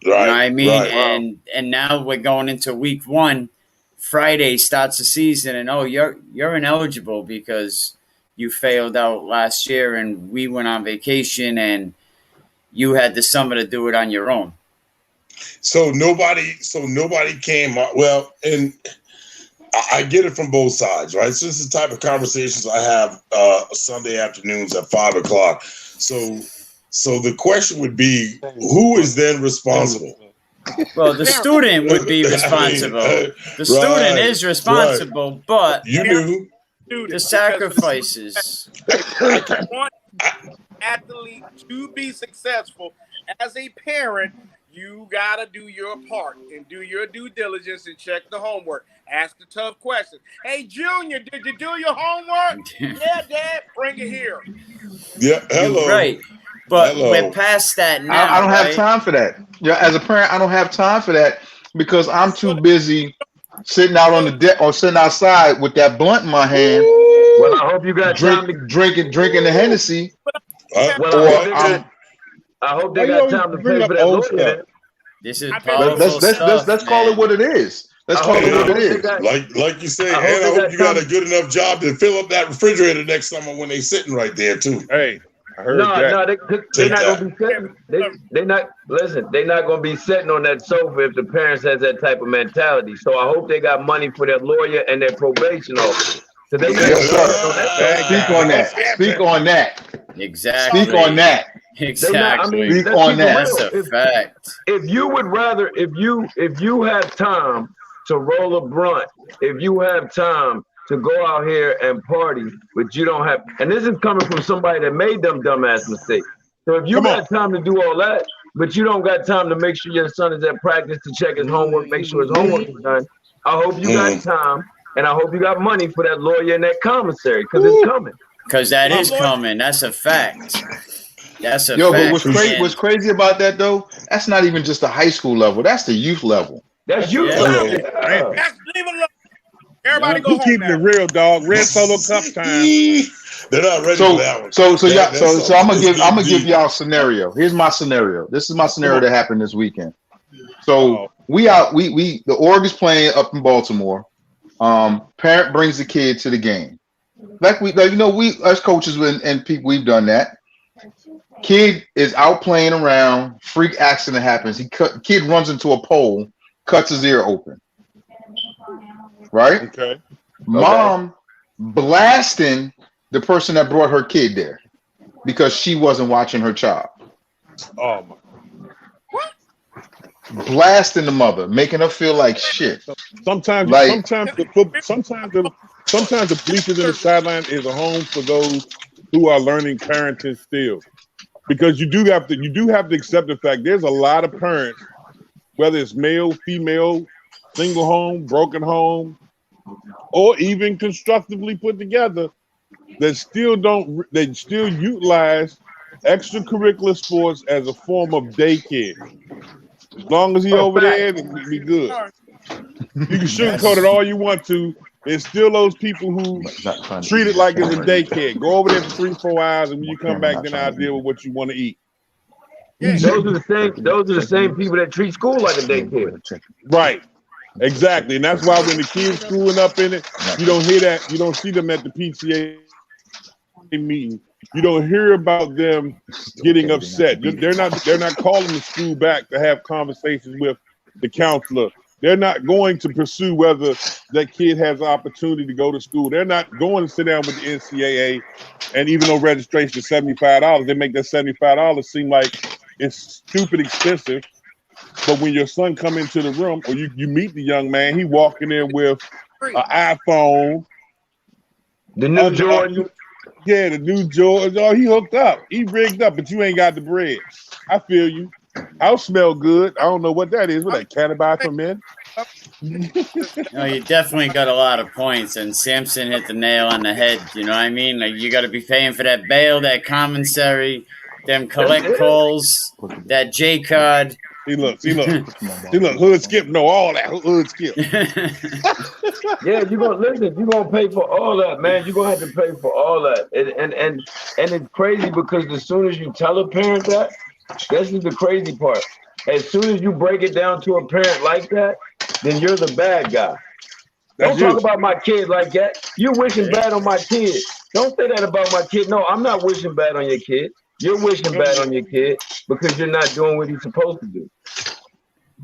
Right. You know what I mean? Right. And now we're going into week 1. Friday starts the season, and you're ineligible because you failed out last year, and we went on vacation, and you had the summer to do it on your own. So nobody came up. Well, and I get it from both sides, right? So this is the type of conversations I have Sunday afternoons at 5:00. So the question would be, who is then responsible? Well, the student would be responsible. The student is responsible, but you do the sacrifices. If you want an athlete to be successful, as a parent, you gotta do your part and do your due diligence and check the homework. Ask the tough questions. Hey, Junior, did you do your homework? Yeah, Dad, bring it here. Yeah, hello. You're right. But we're past that now. I don't have time for that. Yeah, as a parent, I don't have time for that because I'm too busy sitting out on the deck or sitting outside with that blunt in my hand. Well, I hope you got time to drinking the Hennessy. I hope they got time to pay for that lawyer. This is powerful stuff. Let's call it what it is. Let's call it what it is. Like you say, and I hope you got a good enough job to fill up that refrigerator next summer when they sitting right there too. Hey, I heard that. They're not gonna be sitting. They're not. Listen, they're not gonna be sitting on that sofa if the parents has that type of mentality. So I hope they got money for their lawyer and their probation officer. So they Speak on that. Speak on that. Exactly. Speak on that. Exactly. Speak on that. That's a fact. If you would rather, if you have time to roll a blunt, if you have time to go out here and party, but you don't have, and this is coming from somebody that made them dumbass mistakes. So if you got time to do all that, but you don't got time to make sure your son is at practice to check his homework, make sure his homework is done, I hope you got time, and I hope you got money for that lawyer and that commissary, because it's coming. Because that is coming. That's a fact. That's a fact. But what's crazy about that, though, that's not even just the high school level. That's the youth level. That's youth level. Leave it alone. Everybody go home keeping it real, dog. Red Solo Cup time. They're not ready for that one. So I'm gonna give y'all a scenario. Here's my scenario. This is my scenario that happened this weekend. So the Org is playing up in Baltimore. Parent brings the kid to the game. We as coaches and people, we've done that. Kid is out playing around. Freak accident happens. Kid runs into a pole, cuts his ear open. Right? Okay. Mom blasting the person that brought her kid there because she wasn't watching her child. Oh my. Blasting the mother, making her feel like shit. Sometimes the bleachers in the sideline is a home for those who are learning parenting still. Because you do have to accept the fact there's a lot of parents, whether it's male, female, single home, broken home, or even constructively put together, that still utilize extracurricular sports as a form of daycare. As long as he's over there, it'll be good. You can sugarcoat it all you want to. There's still those people who treat it like it's a daycare. Go over there for 3-4 hours, and when you come back, then I'll deal with what you want to eat. Those are the same people that treat school like a daycare. Right. Exactly. And that's why when the kids screwing up in it, you don't hear that. You don't see them at the PTA meeting. You don't hear about them getting upset. They're not calling the school back to have conversations with the counselor. They're not going to pursue whether that kid has an opportunity to go to school. They're not going to sit down with the NCAA, and even though registration is $75, they make that $75 seem like it's stupid expensive. But when your son come into the room, or you meet the young man, he walking in with an iPhone, the new Jordan. Yeah, the new Jordan. Oh, he hooked up. He rigged up, but you ain't got the bread. I feel you. House smell good. I don't know what that is. What that cannabis for men? No, you definitely got a lot of points, and Samson hit the nail on the head. You know what I mean? Like, you got to be paying for that bail, that commissary, them collect calls, that J card. See, look. Hood skip know all that. Hood skip. Yeah, you're gonna listen. You're gonna pay for all that, man. You're gonna have to pay for all that, and it's crazy because as soon as you tell a parent that, this is the crazy part. As soon as you break it down to a parent like that, then you're the bad guy. Don't talk about my kid like that. You're wishing bad on my kid. Don't say that about my kid. No, I'm not wishing bad on your kid. You're wishing bad on your kid because you're not doing what he's supposed to do.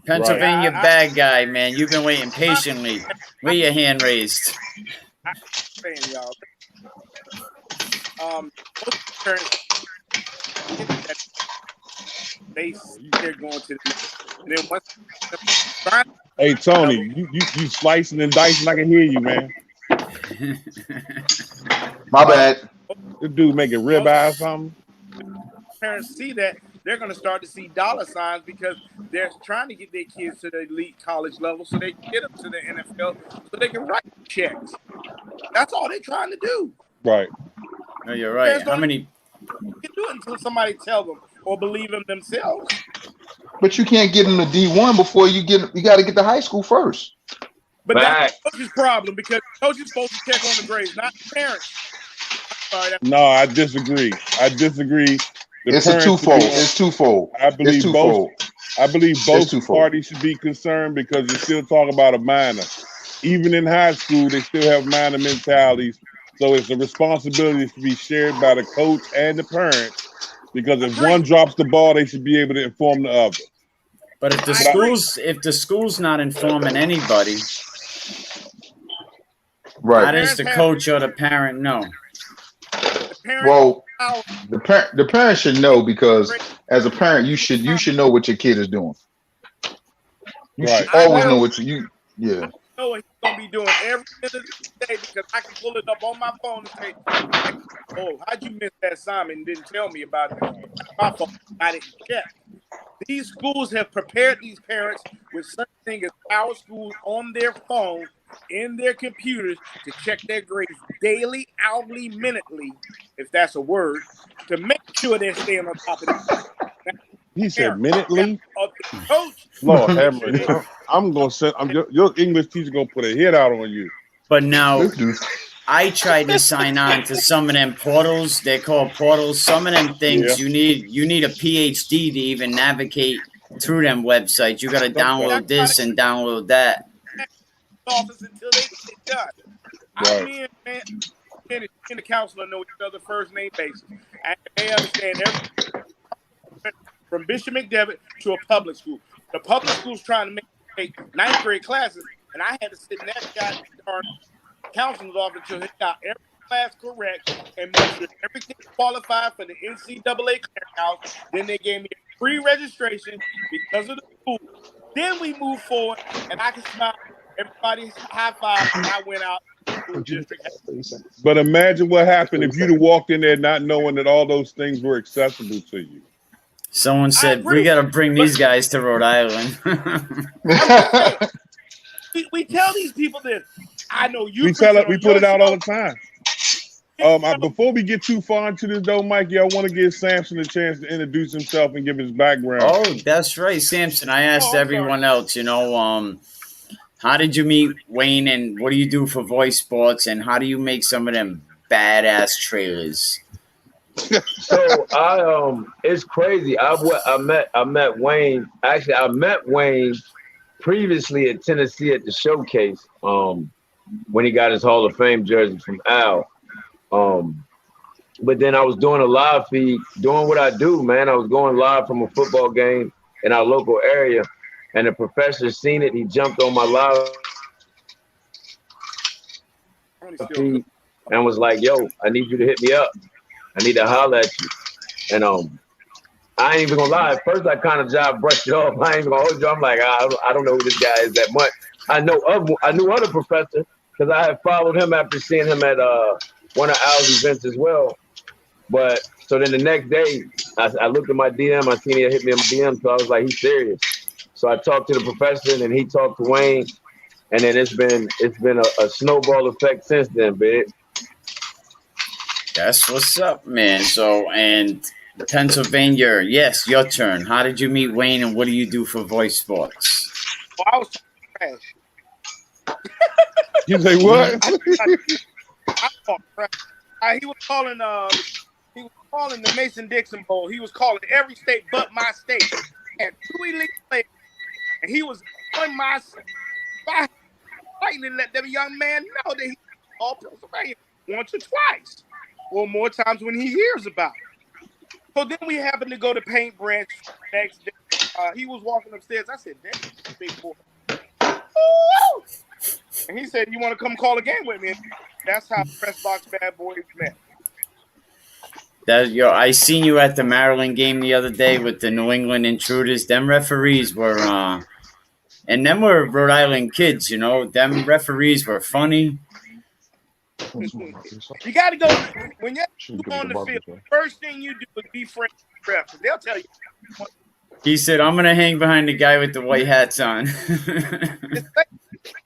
Pennsylvania bad guy, man. You've been waiting patiently. Where your hand raised? I'm saying, y'all. Most parents, they're going to the then once. Hey Tony, you slicing and dicing. I can hear you, man. My bad. This dude making ribeye or something. Parents see that, they're going to start to see dollar signs because they're trying to get their kids to the elite college level so they can get them to the NFL so they can write checks. That's all they're trying to do. Right. No, you're right. How many? You can do it until somebody tells them or believe them themselves. But you can't get them to D1 before you get. You got to get to high school first. But that's the coach's problem because the coach is supposed to check on the grades, not the parents. Sorry, no, I disagree. It's twofold. I believe both parties should be concerned because you're still talking about a minor. Even in high school, they still have minor mentalities. So it's a responsibility to be shared by the coach and the parents. Because if one drops the ball, they should be able to inform the other. But if the school's not informing anybody, right? How does the coach or the parent know? Well, the parent should know because as a parent, you should know what your kid is doing. You should always know what you. Yeah. I know what he's gonna be doing every minute of the day because I can pull it up on my phone and say, "Oh, how'd you miss that assignment and didn't tell me about it?" My fault. I didn't check. These schools have prepared these parents with such thing as Power Schools on their phone, in their computers, to check their grades daily, hourly, minutely, if that's a word, to make sure they're staying on top of it. He said minutely? Coach. Lord have mercy. I'm going to send, your English teacher going to put a hit out on you. But now, I tried to sign on to some of them portals. They're called portals. Some of them things you need a PhD to even navigate through them websites. You got to download this and download that. Office until they get done. I mean, the counselor know each other first name basis, and they understand everything from Bishop McDevitt to a public school. The public school's trying to make ninth grade classes, and I had to sit in that darn counselor's office until he got every class correct and make sure everything qualified for the NCAA clearinghouse. Then they gave me a free registration because of the school. Then we moved forward, and I could smile. Everybody high five, and I went out. But imagine what happened if you'd have walked in there not knowing that all those things were accessible to you. Someone said, we got to bring these guys to Rhode Island. we tell these people this. I know you. We put it out all the time. Before we get too far into this, though, Mikey, I want to give Samson a chance to introduce himself and give his background. Oh, that's right, Samson. I asked everyone else, how did you meet Wayne and what do you do for Voice Sports and how do you make some of them badass trailers? So it's crazy. I met Wayne. Actually, I met Wayne previously at Tennessee at the showcase. When he got his Hall of Fame jersey from Al. But then I was doing a live feed, doing what I do, man. I was going live from a football game in our local area, and the professor seen it. He jumped on my live feed and was like, "Yo, I need you to hit me up. I need to holler at you." And I ain't even gonna lie. At first, I kind of brushed it off. I ain't even gonna hold you. I'm like, I don't know who this guy is that much. I knew other professor because I had followed him after seeing him at one of Al's events as well. But so then the next day, I looked at my DM. I seen he had hit me on my DM, so I was like, he's serious. So I talked to the professor, and then he talked to Wayne, and then it's been a snowball effect since then, big. That's what's up, man. So, and Pennsylvania, yes, your turn. How did you meet Wayne, and what do you do for Voice Sports? Well, I was trash. You say what? I talk trash. He was calling the Mason-Dixon Bowl. He was calling every state but my state. And 2 elite players. And he was on my side. Fighting and let that young man know that he all Pennsylvania once or twice. Or more times when he hears about it. So then we happened to go to Paint Branch next day. He was walking upstairs. I said, damn, big boy. Ooh! And he said, you want to come call a game with me? That's how Press Box Bad Boys met. I seen you at the Maryland game the other day with the New England Intruders. Them referees were, and them were Rhode Island kids, you know. Them referees were funny. You got to go when you're on the field. First thing you do is be friends with the refs. They'll tell you. He said, "I'm gonna hang behind the guy with the white hats on."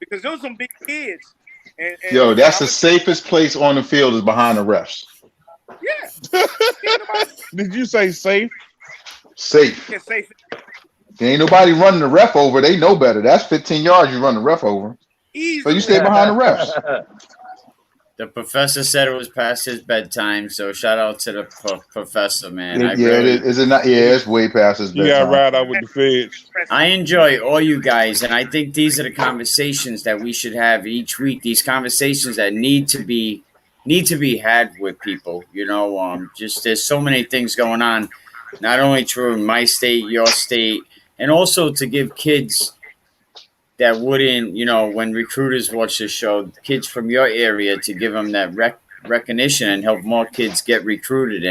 Because those some big kids. And Yo, that's the safest place on the field is behind the refs. Yeah. Did you say safe? Safe. Yeah, safe. Ain't nobody running the ref over. They know better. That's 15 yards you run the ref over. Easy. So you stay behind the refs. The professor said it was past his bedtime, so shout out to the professor, man. Is it not? Yeah, it's way past his bedtime. Yeah, right out with the feds. I enjoy all you guys, and I think these are the conversations that we should have each week. These conversations that need to be had with people. You know, just there's so many things going on, not only true in my state, your state, and also to give kids that wouldn't, you know, when recruiters watch the show, kids from your area, to give them that recognition and help more kids get recruited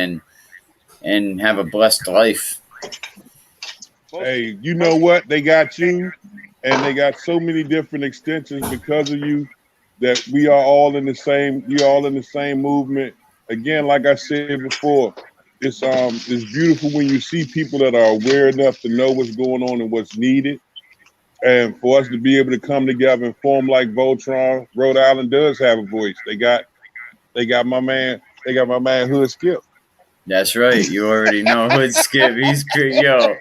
and have a blessed life. Hey, you know what? They got you, and they got so many different extensions because of you that we are all in the same. You're all in the same movement. Again, like I said before, it's beautiful when you see people that are aware enough to know what's going on and what's needed. And for us to be able to come together and form like Voltron, Rhode Island does have a voice. They got my man Hood Skip. That's right. You already know Hood Skip. He's good. Yo,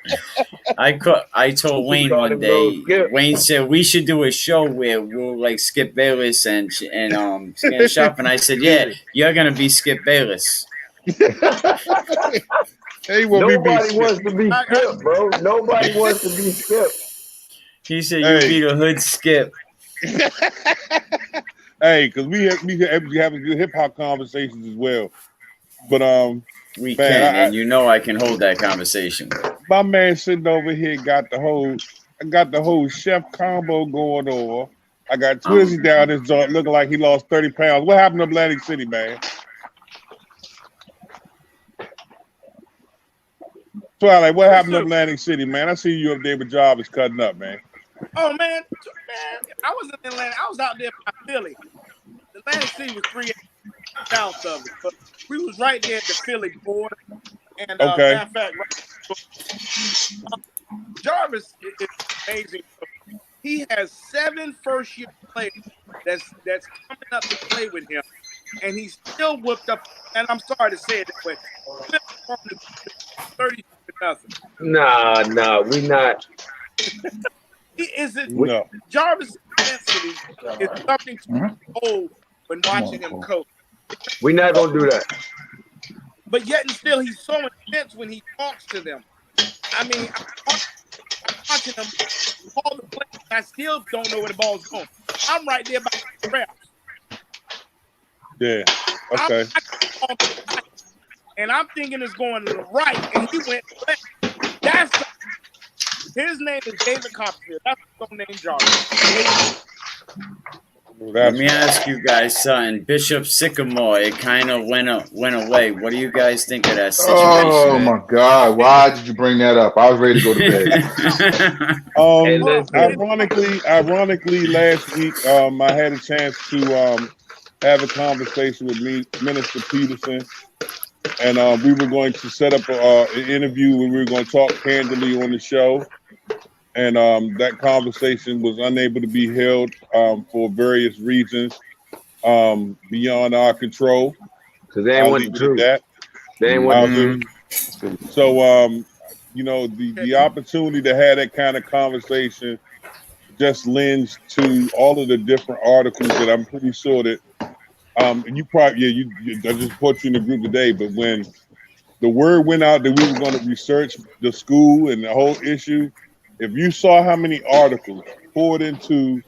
I told Wayne one day. Wayne said we should do a show where we'll like Skip Bayless and Scan Shop, and I said, yeah, you're gonna be Skip Bayless. Hey, nobody wants to be Skip, bro. Nobody wants to be Skip. He said you be the Hood Skip. Hey, because we having good hip hop conversations as well. But we can, and you know I can hold that conversation. My man sitting over here got the whole chef combo going on. I got Twizzy down this joint looking like he lost 30 pounds. What happened to Atlantic City, man? Twilight, what happened to Atlantic City, man? I see you up there, but job is cutting up, man. Oh man, I was in Atlanta. I was out there by Philly. Atlantic City was 3 hours south of it, but we was right there at the Philly border. And matter of fact, Jarvis is amazing. He has 7 first-year players that's coming up to play with him, and he's still whipped up. And I'm sorry to say it that way. 30-0. Nah, we not. No. Jarvis' intensity is something to hold when watching him coach. We're not gonna do that. But yet and still, he's so intense when he talks to them. I mean, I'm watching him call the play, and I still don't know where the ball's going. I'm right there by the reps. Yeah. Okay. And I'm thinking it's going to the right, and he went left. That's his name is David Copperfield. That's his name, Jarvis. Let me ask you guys something. Bishop Sycamore, it kind of went away. What do you guys think of that situation? Oh my God! Why did you bring that up? I was ready to go to bed. Ironically, last week I had a chance to have a conversation with Minister Peterson, and we were going to set up an interview where we were going to talk candidly on the show. And that conversation was unable to be held for various reasons beyond our control. Because they ain't want the truth. They ain't want the truth. So, the opportunity to have that kind of conversation just lends to all of the different articles that I'm pretty sure that, and you probably, I just put you in the group today, but when the word went out that we were going to research the school and the whole issue, if you saw how many articles poured into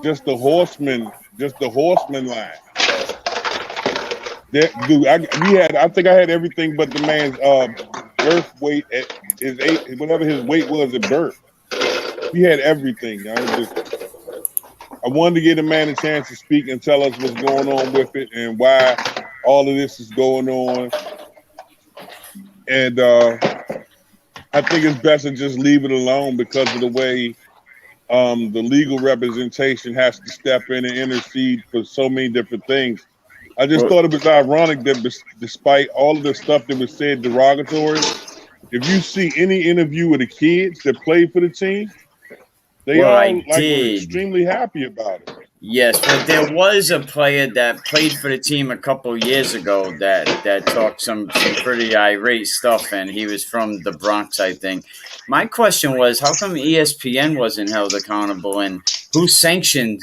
just the horseman line, I think I had everything but the man's birth weight at his age, whatever his weight was at birth. He had everything. I wanted to give the man a chance to speak and tell us what's going on with it and why all of this is going on. And I think it's best to just leave it alone because of the way the legal representation has to step in and intercede for so many different things. I just thought it was ironic that despite all of the stuff that was said derogatory, if you see any interview with the kids that played for the team, they were extremely happy about it. Yes, but there was a player that played for the team a couple years ago that talked some pretty irate stuff, and he was from the Bronx, I think. My question was, how come ESPN wasn't held accountable, and who sanctioned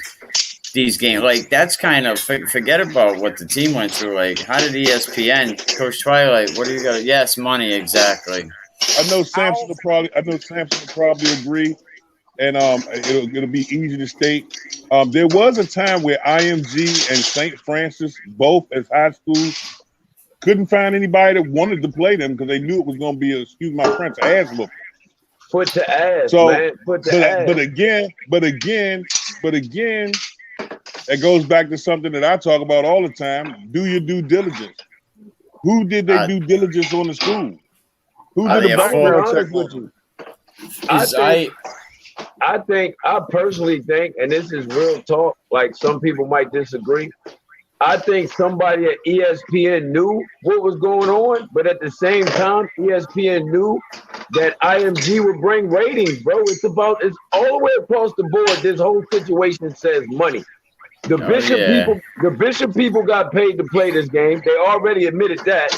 these games? Like, that's kind of forget about what the team went through. Like, how did ESPN, Coach Twilight? What do you got? Yes, money, exactly. I know Samson will probably agree. And it'll be easy to state. There was a time where IMG and St. Francis, both as high schools, couldn't find anybody that wanted to play them because they knew it was going to be excuse my French, ass whooping. Foot to ass, man. Foot to ass. But again, it goes back to something that I talk about all the time. Do your due diligence. Who did they due diligence on the school? Who did the background check with you? I personally think, and this is real talk, like some people might disagree. I think somebody at ESPN knew what was going on, but at the same time, ESPN knew that IMG would bring ratings, bro. It's all the way across the board. This whole situation says money. The Bishop people got paid to play this game. They already admitted that.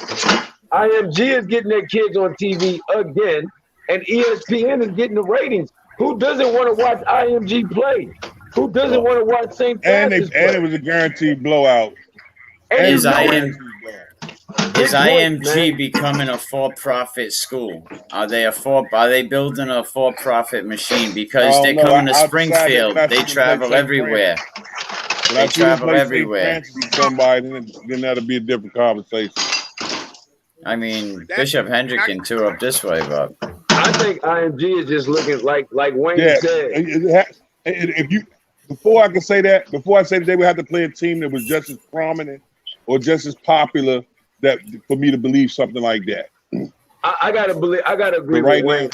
IMG is getting their kids on TV again, and ESPN is getting the ratings. Who doesn't want to watch IMG play? Who doesn't want to watch St. Francis play? And it was a guaranteed blowout. Is IMG becoming a for-profit school? Are they building a for-profit machine? Because they're coming to Springfield. They travel everywhere. They travel everywhere. Somebody, then that'll be a different conversation. I mean, Bishop Hendricken too up this way, but I think IMG is just looking like Wayne said. Before I say that they would have to play a team that was just as prominent or just as popular that for me to believe something like that. I gotta agree with Wayne.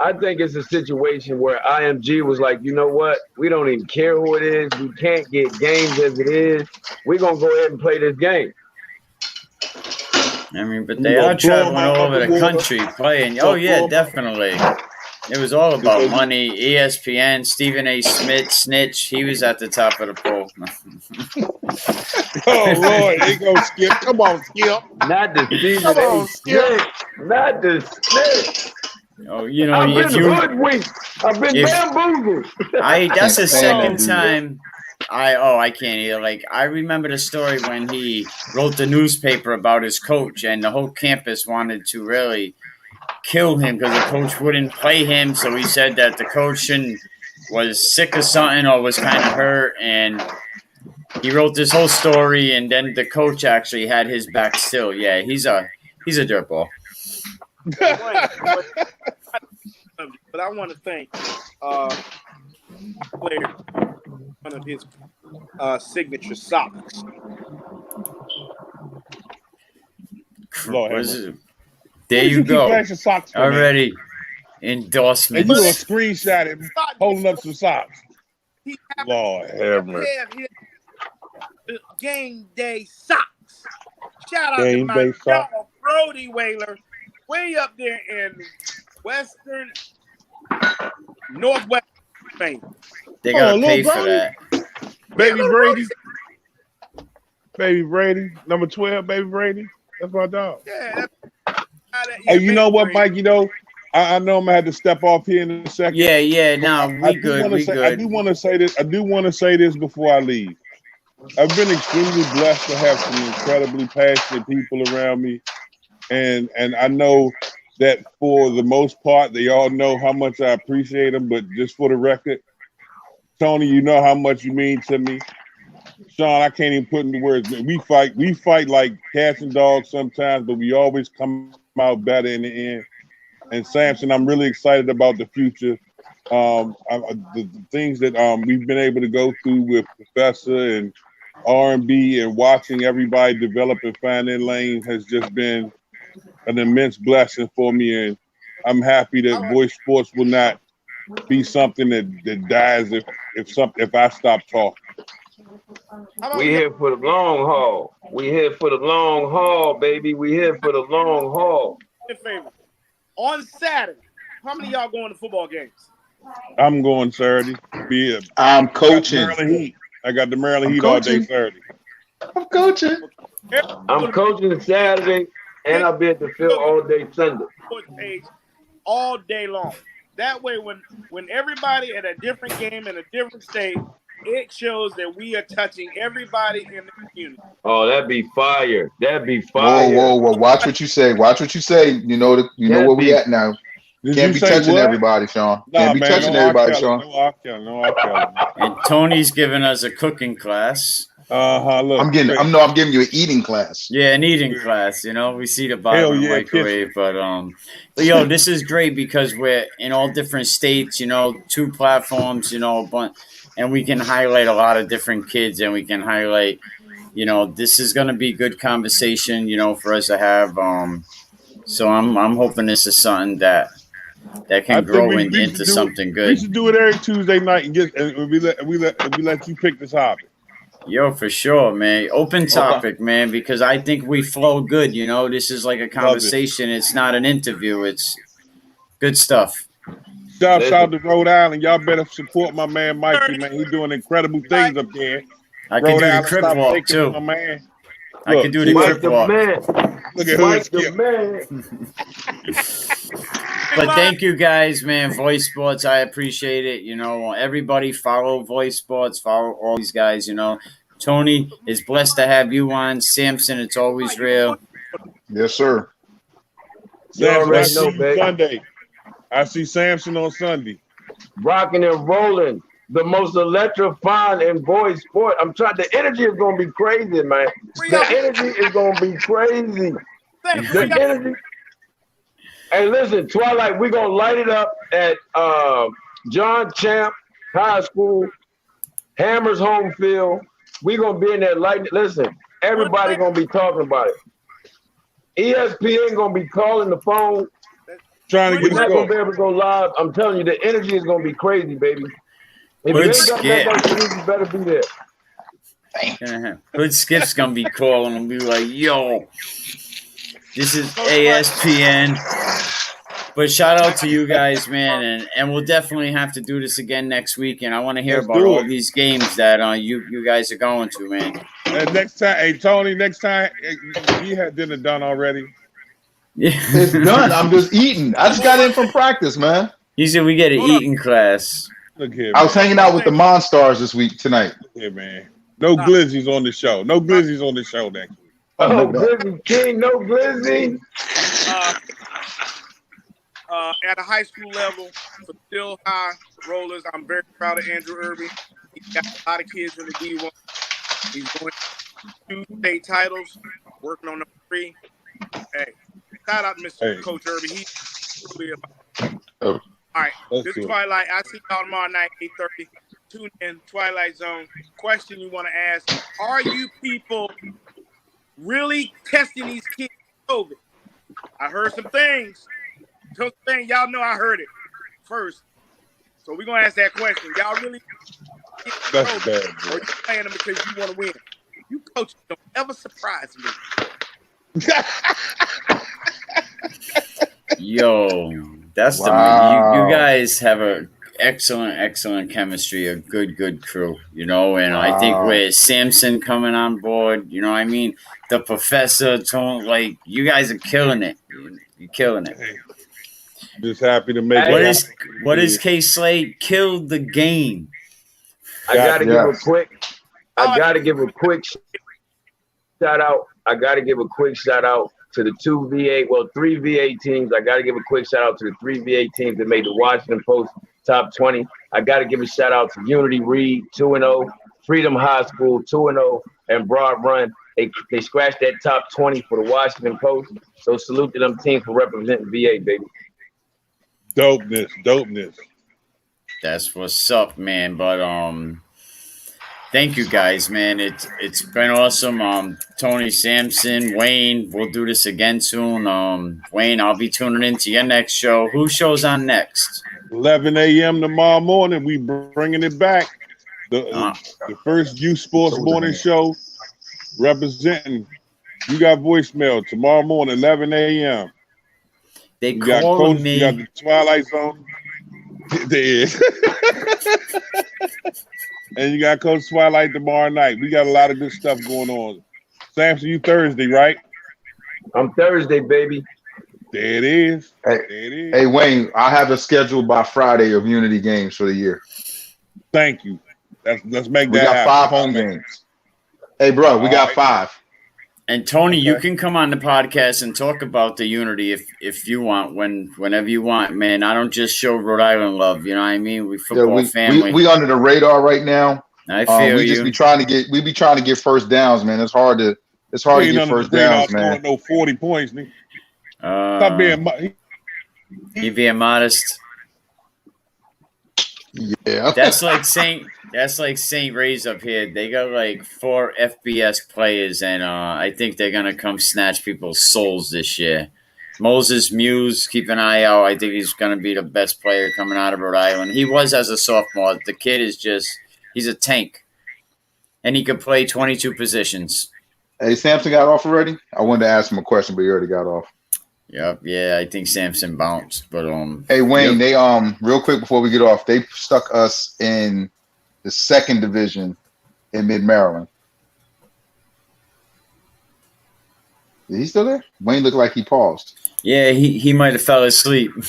I think it's a situation where IMG was like, you know what? We don't even care who it is. We can't get games as it is. We're gonna go ahead and play this game. I mean, but they are traveling all over the country playing. Oh, yeah, definitely. It was all about money. ESPN, Stephen A. Smith, Snitch, he was at the top of the poll. Oh, Lord, they go Skip. Come on, Skip. Not the Stephen A. Smith. Not the Snitch. Oh, you know, I've been bamboozled. That's the second time. I can't either. Like, I remember the story when he wrote the newspaper about his coach, and the whole campus wanted to really kill him because the coach wouldn't play him. So he said that the coach was sick of something or was kind of hurt, and he wrote this whole story. And then the coach actually had his back still. Yeah, he's a dirtball. But I want to thank player. One of his signature socks. There you go. Socks already endorsement. And you gonna screenshot it holding up some socks. Lord have mercy. Game day socks. Shout out game to my day dog, bro. Brody Whaler, way up there in western, northwest Spain. They gotta little pay for Brody. that. Baby little Brady. Baby Brady. Number 12, Baby Brady. That's my dog. Yeah. Hey, you know what, Mike? You know, I know I'm gonna have to step off here in a second. Yeah. No, we good. I do want to say this. I do want to say this before I leave. I've been extremely blessed to have some incredibly passionate people around me, and I know that for the most part, they all know how much I appreciate them. But just for the record, Tony, you know how much you mean to me. Sean, I can't even put into words. We fight like cats and dogs sometimes, but we always come out better in the end. And Samson, I'm really excited about the future. The things that we've been able to go through with Professor and R&B and watching everybody develop and find their lane has just been an immense blessing for me. And I'm happy that Voice Sports will not be something that dies if I stop talking. We here for the long haul. We here for the long haul, baby. We here for the long haul. On Saturday, how many of y'all going to football games? I'm going Saturday. I'm coaching. I got the Maryland Heat all day Saturday. I'm coaching. I'm coaching Saturday, and I'll be at the field all day Sunday. All day long. That way, when everybody at a different game in a different state, it shows that we are touching everybody in the community. Oh, that'd be fire. That'd be fire. Whoa. Watch what you say. Watch what you say. You know where we at now. Can't be touching everybody, Sean. Can't be touching everybody, Sean. And Tony's giving us a cooking class. Look, I'm giving you an eating class. Yeah, an eating class. We see the bottom of the microwave, but yo, this is great because we're in all different states. 2 platforms. And we can highlight a lot of different kids, and we can highlight. This is going to be good conversation. For us to have. So I'm hoping this is something that can grow into something good. We should do it every Tuesday night and we let you pick this topic. Yo, for sure, man. Open topic, man, because I think we flow good. This is like a conversation. It's not an interview. It's good stuff. Shout out to Rhode Island. Y'all better support my man Mikey, man. He's doing incredible things up there. I can do the crip walk too. My man. I can do the crip walk. Look at Mike the man. But thank you guys, man. Voice Sports, I appreciate it. Everybody follow Voice Sports, follow all these guys. Tony is blessed to have you on. Samson, it's always real. Yes, sir. Sunday. I see Samson on Sunday. Rocking and rolling. The most electrifying in Voice Sport. The energy is going to be crazy, man. The energy is going to be crazy. The energy. Hey, listen, Twilight, we're going to light it up at John Champ High School, Hammers Home Field. We're going to be in there lighting. Listen, everybody going to be talking about it. ESPN going to be calling the phone. Trying to get We're not going to be able to go live. I'm telling you, the energy is going to be crazy, baby. If you ain't got that much energy, you better be there. Hood Skip's going to be calling and be like, yo, this is ASPN. But shout out to you guys, man, and we'll definitely have to do this again next week. And I want to hear about all these games that you guys are going to, man. And next time, hey Tony, you had dinner done already. Yeah, it's done. I'm just eating. I just got in from practice, man. He said we get an eating class. Look here, I was hanging out with the Monstars this week tonight. Yeah, man. No glizzies on the show. No glizzies on the show next week. Oh, Glizzy King, no Glizzy. At a high school level, for still high rollers, I'm very proud of Andrew Irby. He's got a lot of kids in the D1. He's going 2 state titles, working on number 3. Hey, shout out to Mr. Coach Irby. He's really about. All right, this is Twilight. I see y'all tomorrow night, 8:30. Tune in, Twilight Zone. Question you want to ask: are you people really testing these kids with COVID? I heard some things. Y'all know I heard it first. So we're going to ask that question. Y'all really That's bad, or you playing them because you want to win? You coaches don't ever surprise me. Yo, that's Wow. you guys have a excellent chemistry, a good crew, you know, and I think Wow. with Samson coming on board, you know what I mean, the professor, Tone, like you guys are killing it. You're killing it. Just happy to make What it. is K Slade killed the game? I gotta give a Yes. quick shout out. I gotta give a quick shout out to the three VA teams. I gotta give a quick shout out to the 3 VA teams that made the Washington Post top 20. I gotta give a shout out to Unity Reed, 2-0, Freedom High School, 2-0, and Broad Run. They scratched that top 20 for the Washington Post. So salute to them teams for representing VA, baby. Dopeness. That's what's up, man. But thank you guys, man. It's been awesome. Tony, Samson, Wayne, we'll do this again soon. Wayne, I'll be tuning into your next show. Who shows on next? 11 a.m. tomorrow morning. We bringing it back. The first youth sports morning show representing. You got voicemail tomorrow morning, 11 a.m. They calling me. You got the Twilight Zone. There is. And you got Coach Twilight tomorrow night. We got a lot of good stuff going on. Samson, you Thursday, right? I'm Thursday, baby. There it is. Hey, Wayne, I have a schedule by Friday of Unity games for the year. Thank you. Let's make We that got happen. 5 home games. Hey, bro, we got 5. And Tony, you can come on the podcast and talk about the Unity if you want, whenever you want, man. I don't just show Rhode Island love, you know what I mean? We football family. We under the radar right now. I feel we you. just be trying to get first downs, man. It's hard to get first downs, man. No 40 points, nigga. Stop being you being modest. Yeah. That's like St. Ray's up here. They got like 4 FBS players, and I think they're gonna come snatch people's souls this year. Moses Muse, keep an eye out. I think he's gonna be the best player coming out of Rhode Island. He was as a sophomore. The kid is he's a tank, and he could play 22 positions. Hey, Samson got off already? I wanted to ask him a question, but he already got off. Yep, yeah, I think Samson bounced, but Hey, Wayne, yep. they real quick before we get off, they stuck us in the 2nd division in Mid-Maryland. Is he still there? Wayne looked like he paused. Yeah, he might have fell asleep. All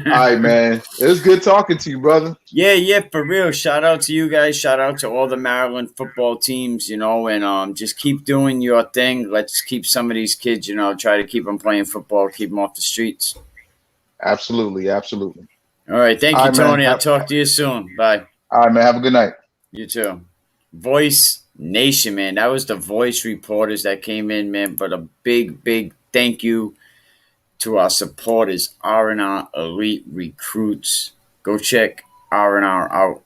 right, man. It was good talking to you, brother. Yeah, for real. Shout out to you guys. Shout out to all the Maryland football teams, you know, and just keep doing your thing. Let's keep some of these kids, you know, try to keep them playing football, keep them off the streets. Absolutely. All right, thank you, All right, Tony. man. I'll talk to you soon. Bye. All right, man. Have a good night. You too. Voice Nation, man. That was the Voice reporters that came in, man. But a big thank you to our supporters, R&R Elite Recruits. Go check R&R out.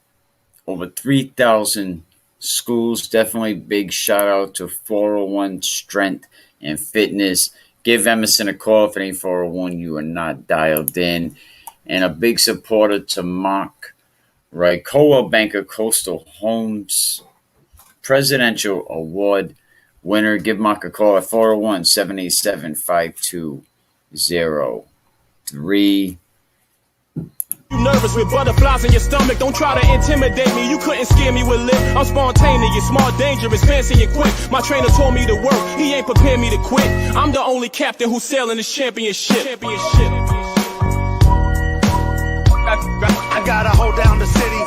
Over 3,000 schools. Definitely big shout out to 401 Strength and Fitness. Give Emerson a call if it ain't 401 you are not dialed in. And a big supporter to Mark, right? Coldwell Banker Coastal Homes Presidential Award winner. Give Mark a call at 401-787-5203. You nervous with butterflies in your stomach, don't try to intimidate me, you couldn't scare me with lit. I'm spontaneous, smart, dangerous, fancy and quick. My trainer told me to work, he ain't prepared me to quit. I'm the only captain who's sailing this championship. I gotta hold down the city